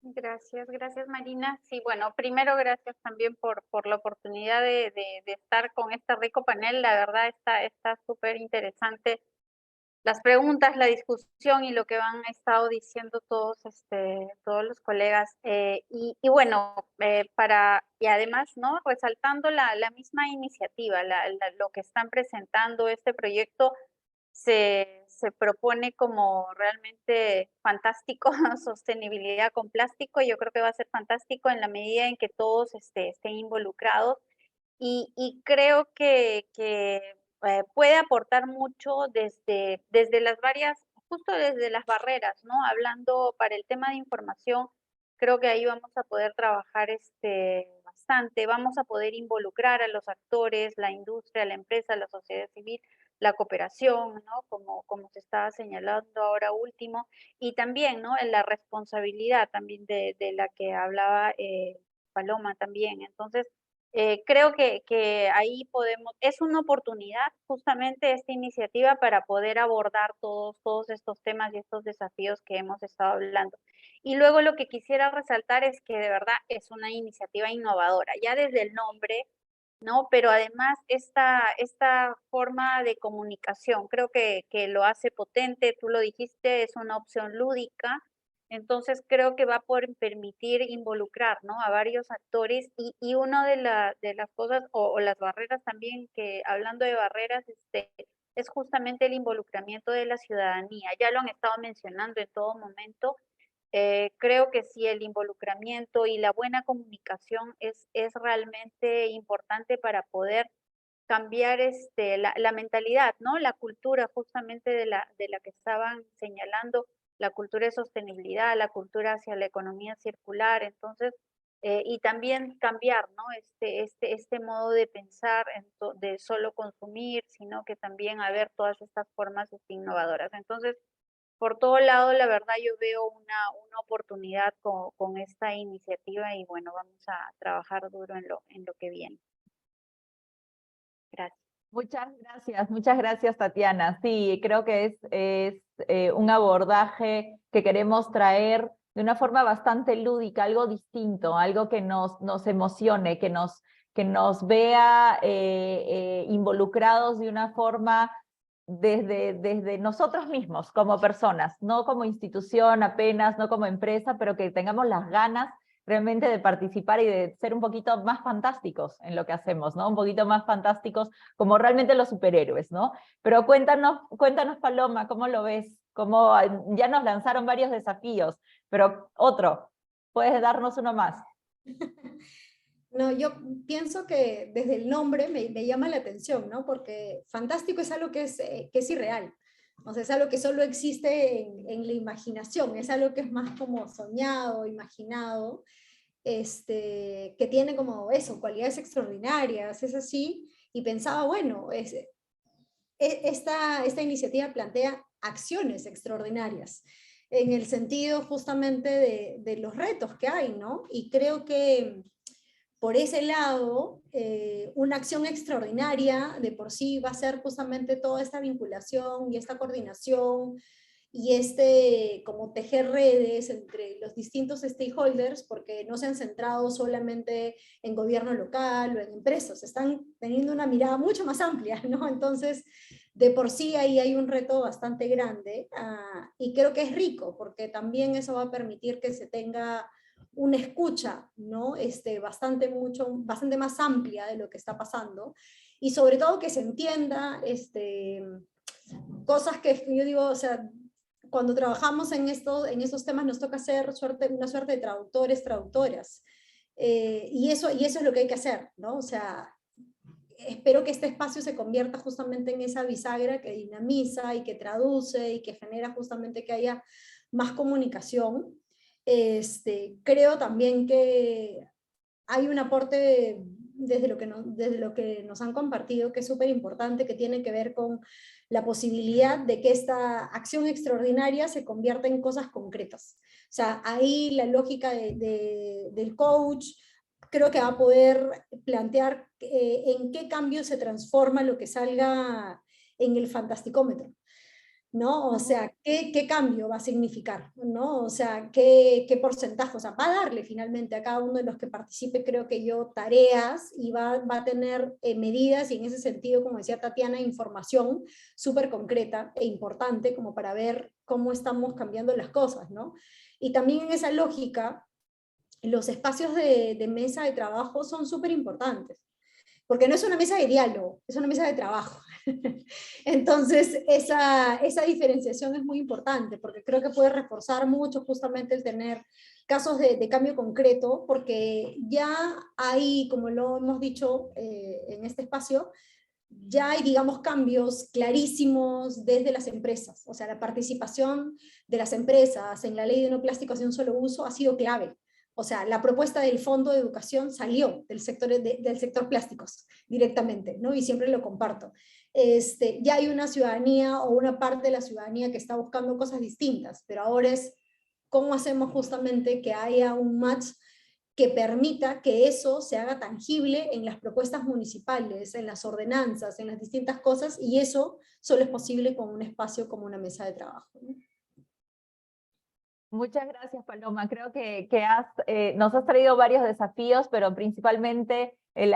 Gracias Marina. Sí, bueno, primero gracias también por la oportunidad de estar con este rico panel. La verdad está súper interesante las preguntas, la discusión y lo que han estado diciendo todos los colegas. Y bueno, y además, ¿no? Resaltando la misma iniciativa, lo que están presentando este proyecto, se propone como realmente fantástico, sostenibilidad con plástico. Yo creo que va a ser fantástico en la medida en que todos estén involucrados y creo que puede aportar mucho desde las justo desde las barreras, ¿no? Hablando para el tema de información, creo que ahí vamos a poder trabajar bastante, vamos a poder involucrar a los actores, la industria, la empresa, la sociedad civil, la cooperación, ¿no? Como se estaba señalando ahora último, y también, ¿no? En la responsabilidad también de la que hablaba Paloma también. Entonces, creo que ahí es una oportunidad justamente esta iniciativa para poder abordar todos estos temas y estos desafíos que hemos estado hablando. Y luego lo que quisiera resaltar es que de verdad es una iniciativa innovadora, ya desde el nombre, ¿no? Pero además esta forma de comunicación creo que lo hace potente, tú lo dijiste, es una opción lúdica, entonces creo que va a poder permitir involucrar, ¿no? A varios actores y una de las cosas o las barreras también, que hablando de barreras, es justamente el involucramiento de la ciudadanía, ya lo han estado mencionando en todo momento. Creo que sí, el involucramiento y la buena comunicación es realmente importante para poder cambiar la mentalidad, ¿no? La cultura justamente de la que estaban señalando, la cultura de sostenibilidad, la cultura hacia la economía circular. Entonces, y también cambiar, ¿no? Este modo de pensar de solo consumir, sino que también haber todas estas formas innovadoras. Entonces, por todo lado, la verdad, yo veo una oportunidad con esta iniciativa y bueno, vamos a trabajar duro en lo que viene. Gracias. Muchas gracias, Tatiana. Sí, creo que es un abordaje que queremos traer de una forma bastante lúdica, algo distinto, algo que nos emocione, que nos vea involucrados de una forma desde nosotros mismos como personas, no como institución apenas, no como empresa, pero que tengamos las ganas realmente de participar y de ser un poquito más fantásticos en lo que hacemos, ¿no? Un poquito más fantásticos como realmente los superhéroes, ¿no? Pero cuéntanos Paloma, ¿cómo lo ves? Ya nos lanzaron varios desafíos, pero ¿puedes darnos uno más? No, yo pienso que desde el nombre me llama la atención, ¿no? Porque fantástico es algo que es irreal. O sea, es algo que solo existe en la imaginación, es algo que es más como soñado, imaginado. que tiene como eso, cualidades extraordinarias, es así, y pensaba, bueno, esta iniciativa plantea acciones extraordinarias en el sentido justamente de los retos que hay, ¿no? Y creo que por ese lado, una acción extraordinaria de por sí va a ser justamente toda esta vinculación y esta coordinación y como tejer redes entre los distintos stakeholders, porque no se han centrado solamente en gobierno local o en empresas, están teniendo una mirada mucho más amplia, ¿no? Entonces, de por sí ahí hay un reto bastante grande, y creo que es rico, porque también eso va a permitir que se tenga una escucha, ¿no? Bastante más amplia de lo que está pasando, y sobre todo que se entienda cosas que yo digo, o sea, cuando trabajamos en estos temas nos toca hacer una suerte de traductores, traductoras, y eso es lo que hay que hacer, ¿no? O sea, espero que este espacio se convierta justamente en esa bisagra que dinamiza y que traduce y que genera justamente que haya más comunicación. Creo también que hay un aporte desde lo que nos han compartido que es súper importante, que tiene que ver con la posibilidad de que esta acción extraordinaria se convierta en cosas concretas. O sea, ahí la lógica del coach creo que va a poder plantear en qué cambio se transforma lo que salga en el fantasticómetro, ¿no? O sea, ¿qué cambio va a significar? ¿No? O sea, ¿qué porcentaje? O sea, va a darle finalmente a cada uno de los que participe, creo que yo, tareas y va a tener medidas y en ese sentido, como decía Tatiana, información súper concreta e importante como para ver cómo estamos cambiando las cosas, ¿no? Y también en esa lógica, los espacios de mesa de trabajo son súper importantes, porque no es una mesa de diálogo, es una mesa de trabajo. Entonces, esa diferenciación es muy importante, porque creo que puede reforzar mucho justamente el tener casos de cambio concreto, porque ya hay, como lo hemos dicho en este espacio, ya hay, digamos, cambios clarísimos desde las empresas. O sea, la participación de las empresas en la ley de no plásticos de un solo uso ha sido clave. O sea, la propuesta del Fondo de Educación salió del sector plásticos directamente, ¿no? Y siempre lo comparto. Ya hay una ciudadanía o una parte de la ciudadanía que está buscando cosas distintas, pero ahora es cómo hacemos justamente que haya un match que permita que eso se haga tangible en las propuestas municipales, en las ordenanzas, en las distintas cosas, y eso solo es posible con un espacio como una mesa de trabajo, ¿no? Muchas gracias, Paloma. Creo que nos has traído varios desafíos, pero principalmente el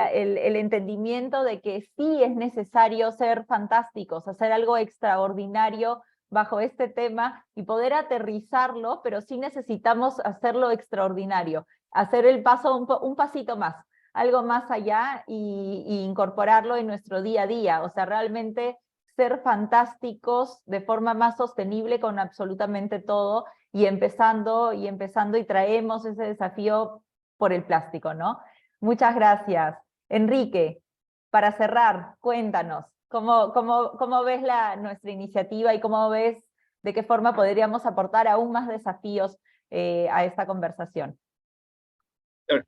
entendimiento de que sí es necesario ser fantásticos, hacer algo extraordinario bajo este tema y poder aterrizarlo, pero sí necesitamos hacerlo extraordinario, hacer el paso un pasito más, algo más allá y incorporarlo en nuestro día a día. O sea, realmente ser fantásticos de forma más sostenible con absolutamente todo, y empezando y traemos ese desafío por el plástico, ¿no? Muchas gracias. Enrique, para cerrar, cuéntanos, ¿cómo ves nuestra iniciativa y cómo ves de qué forma podríamos aportar aún más desafíos a esta conversación?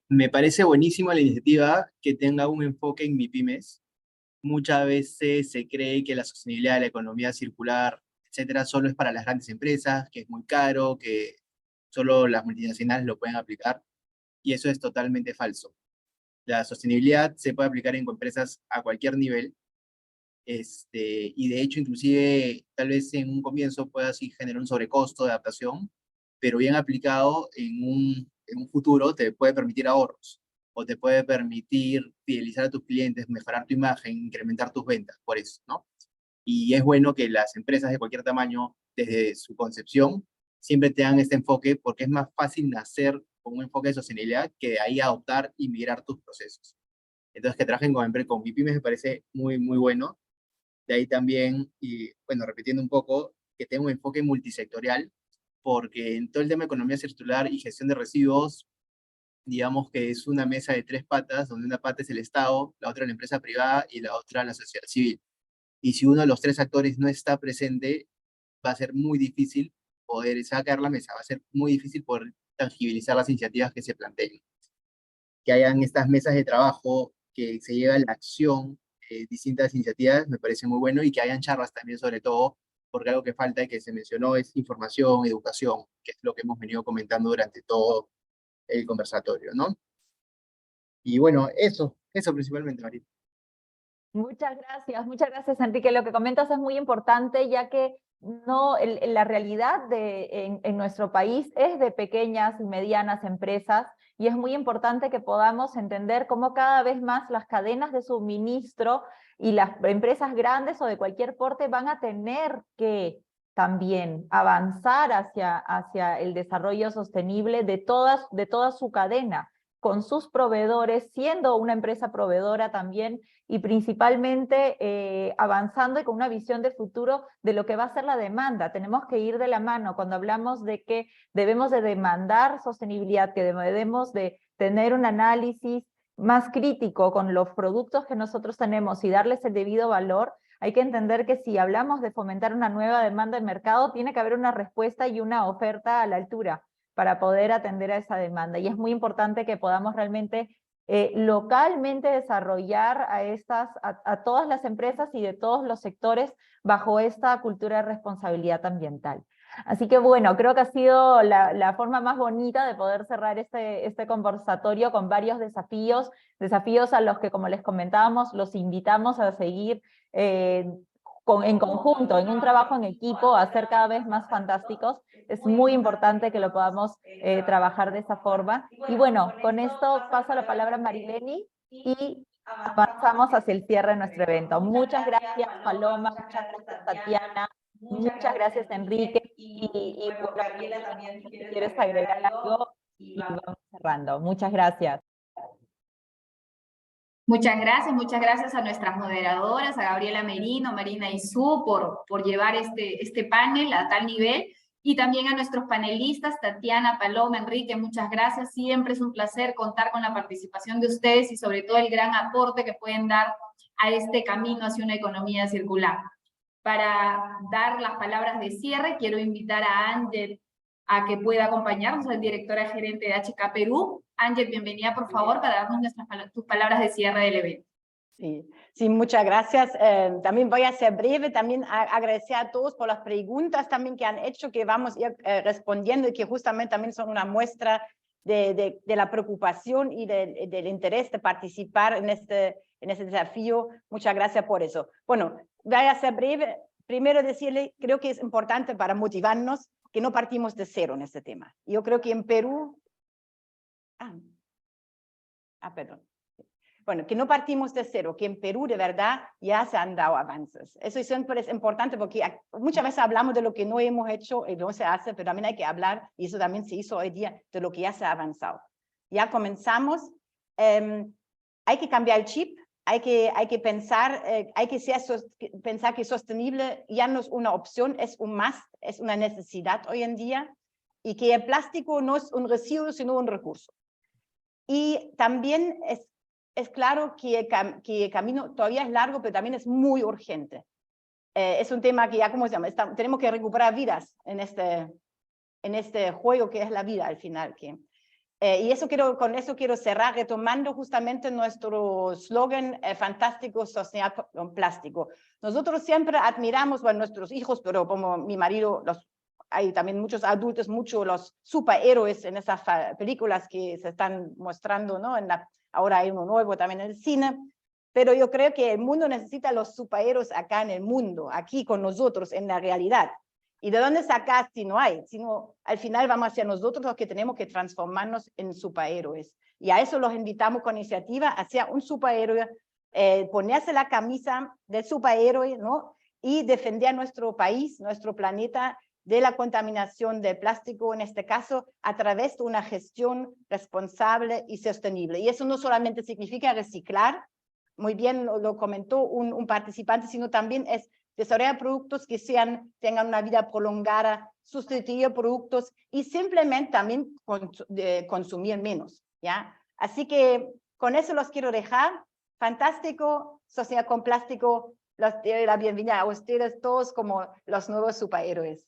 Me parece buenísima la iniciativa que tenga un enfoque en MIPYMES. Muchas veces se cree que la sostenibilidad de la economía circular, etcétera, solo es para las grandes empresas, que es muy caro, que solo las multinacionales lo pueden aplicar, y eso es totalmente falso. La sostenibilidad se puede aplicar en empresas a cualquier nivel, y de hecho, inclusive, tal vez en un comienzo pueda así generar un sobrecosto de adaptación, pero bien aplicado en un futuro te puede permitir ahorros, o te puede permitir fidelizar a tus clientes, mejorar tu imagen, incrementar tus ventas, por eso, ¿no? Y es bueno que las empresas de cualquier tamaño, desde su concepción, siempre tengan este enfoque, porque es más fácil nacer con un enfoque de sostenibilidad que de ahí adoptar y migrar tus procesos. Entonces, que trabajen con MIPYMES me parece muy, muy bueno. De ahí también, y bueno, repitiendo un poco, que tenga un enfoque multisectorial, porque en todo el tema de economía circular y gestión de residuos, digamos que es una mesa de tres patas, donde una pata es el Estado, la otra la empresa privada y la otra la sociedad civil. Y si uno de los tres actores no está presente, va a ser muy difícil poder sacar la mesa, va a ser muy difícil poder tangibilizar las iniciativas que se planteen. que hayan estas mesas de trabajo, que se lleve a la acción distintas iniciativas, me parece muy bueno, y que hayan charlas también sobre todo, porque algo que falta y que se mencionó es información, educación, que es lo que hemos venido comentando durante todo el conversatorio, ¿no? Y bueno, eso principalmente, María. Muchas gracias, Enrique. Lo que comentas es muy importante, ya que no, la realidad en nuestro país es de pequeñas y medianas empresas, y es muy importante que podamos entender cómo cada vez más las cadenas de suministro y las empresas grandes o de cualquier porte van a tener que también avanzar hacia el desarrollo sostenible de toda su cadena, con sus proveedores, siendo una empresa proveedora también, y principalmente avanzando y con una visión de futuro de lo que va a ser la demanda. Tenemos que ir de la mano cuando hablamos de que debemos de demandar sostenibilidad, que debemos de tener un análisis más crítico con los productos que nosotros tenemos y darles el debido valor. Hay que entender que si hablamos de fomentar una nueva demanda de mercado, tiene que haber una respuesta y una oferta a la altura para poder atender a esa demanda. Y es muy importante que podamos realmente localmente desarrollar a todas las empresas y de todos los sectores bajo esta cultura de responsabilidad ambiental. Así que bueno, creo que ha sido la forma más bonita de poder cerrar este conversatorio con varios desafíos a los que, como les comentábamos, los invitamos a seguir en conjunto, en un trabajo en equipo, a ser cada vez más fantásticos. Es muy importante que lo podamos trabajar de esa forma. Y bueno, con esto paso la palabra a Marileni y avanzamos hacia el cierre de nuestro evento. Muchas gracias, Paloma, muchas gracias, Tatiana, muchas gracias, Enrique, y bueno, Gabriela, también, si quieres agregar algo, y vamos cerrando. Muchas gracias. Muchas gracias a nuestras moderadoras, a Gabriela Merino, Marina Isú, por llevar este panel a tal nivel, y también a nuestros panelistas, Tatiana, Paloma, Enrique, muchas gracias. Siempre es un placer contar con la participación de ustedes y sobre todo el gran aporte que pueden dar a este camino hacia una economía circular. Para dar las palabras de cierre, quiero invitar a Ángel a que pueda acompañarnos, es directora gerente de HK Perú. Ángel, bienvenida, por favor, para darnos tus palabras de cierre del evento. Sí, muchas gracias. También voy a ser breve, también agradecer a todos por las preguntas también que han hecho, que vamos a ir respondiendo y que justamente también son una muestra de la preocupación y del interés de participar en este desafío. Muchas gracias por eso. Bueno, voy a ser breve. Primero decirle, creo que es importante para motivarnos que no partimos de cero en este tema. Yo creo que en Perú... perdón. Bueno, que no partimos de cero, que en Perú de verdad ya se han dado avances. Eso siempre es importante porque muchas veces hablamos de lo que no hemos hecho y no se hace, pero también hay que hablar, y eso también se hizo hoy día, de lo que ya se ha avanzado. Ya comenzamos, hay que cambiar el chip, hay que pensar, pensar que sostenible ya no es una opción, es un must, es una necesidad hoy en día, y que el plástico no es un residuo, sino un recurso. Y también es claro que el camino todavía es largo, pero también es muy urgente. Es un tema que ya, ¿cómo se llama? Tenemos que recuperar vidas en este juego que es la vida al final. Y con eso quiero cerrar retomando justamente nuestro slogan fantástico, sostenible con plástico. Nosotros siempre admiramos a nuestros hijos, pero como mi marido, hay también muchos adultos, los superhéroes en esas películas que se están mostrando, ¿no? Ahora hay uno nuevo también en el cine, pero yo creo que el mundo necesita los superhéroes acá en el mundo, aquí con nosotros en la realidad. ¿Y de dónde sacar si no hay? Sino al final vamos a ser nosotros los que tenemos que transformarnos en superhéroes. Y a eso los invitamos con iniciativa, hacia un superhéroe, ponerse la camisa del superhéroe, ¿no? Y defender nuestro país, nuestro planeta, de la contaminación del plástico, en este caso, a través de una gestión responsable y sostenible. Y eso no solamente significa reciclar, muy bien lo comentó un participante, sino también es desarrollar productos que tengan una vida prolongada, sustituir productos y simplemente también consumir menos, ¿ya? Así que con eso los quiero dejar. Fantástico, Sociedad con Plástico, los doy la bienvenida a ustedes todos como los nuevos superhéroes.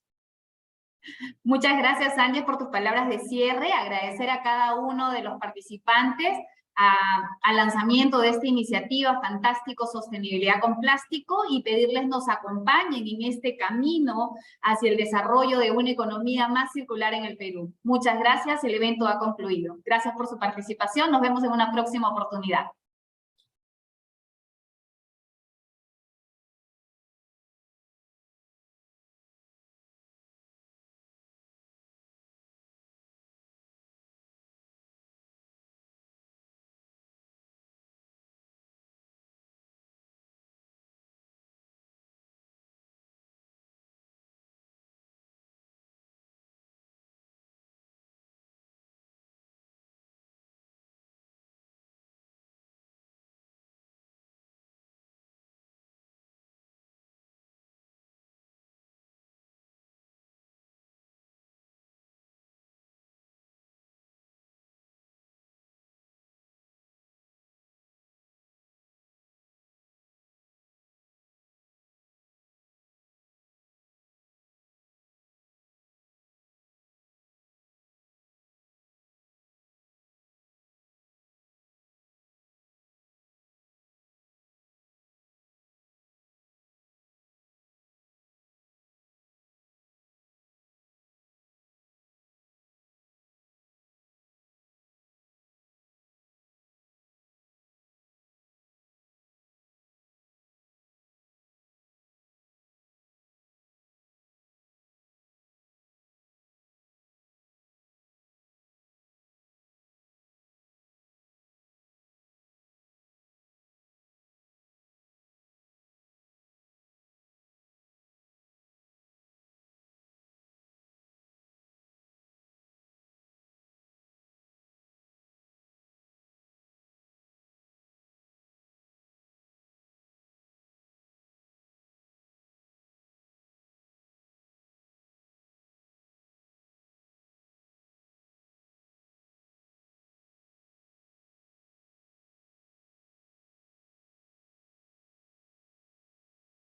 Muchas gracias, Ángel, por tus palabras de cierre. Agradecer a cada uno de los participantes al lanzamiento de esta iniciativa Fantástico Sostenibilidad con Plástico y pedirles nos acompañen en este camino hacia el desarrollo de una economía más circular en el Perú. Muchas gracias, el evento ha concluido. Gracias por su participación, nos vemos en una próxima oportunidad.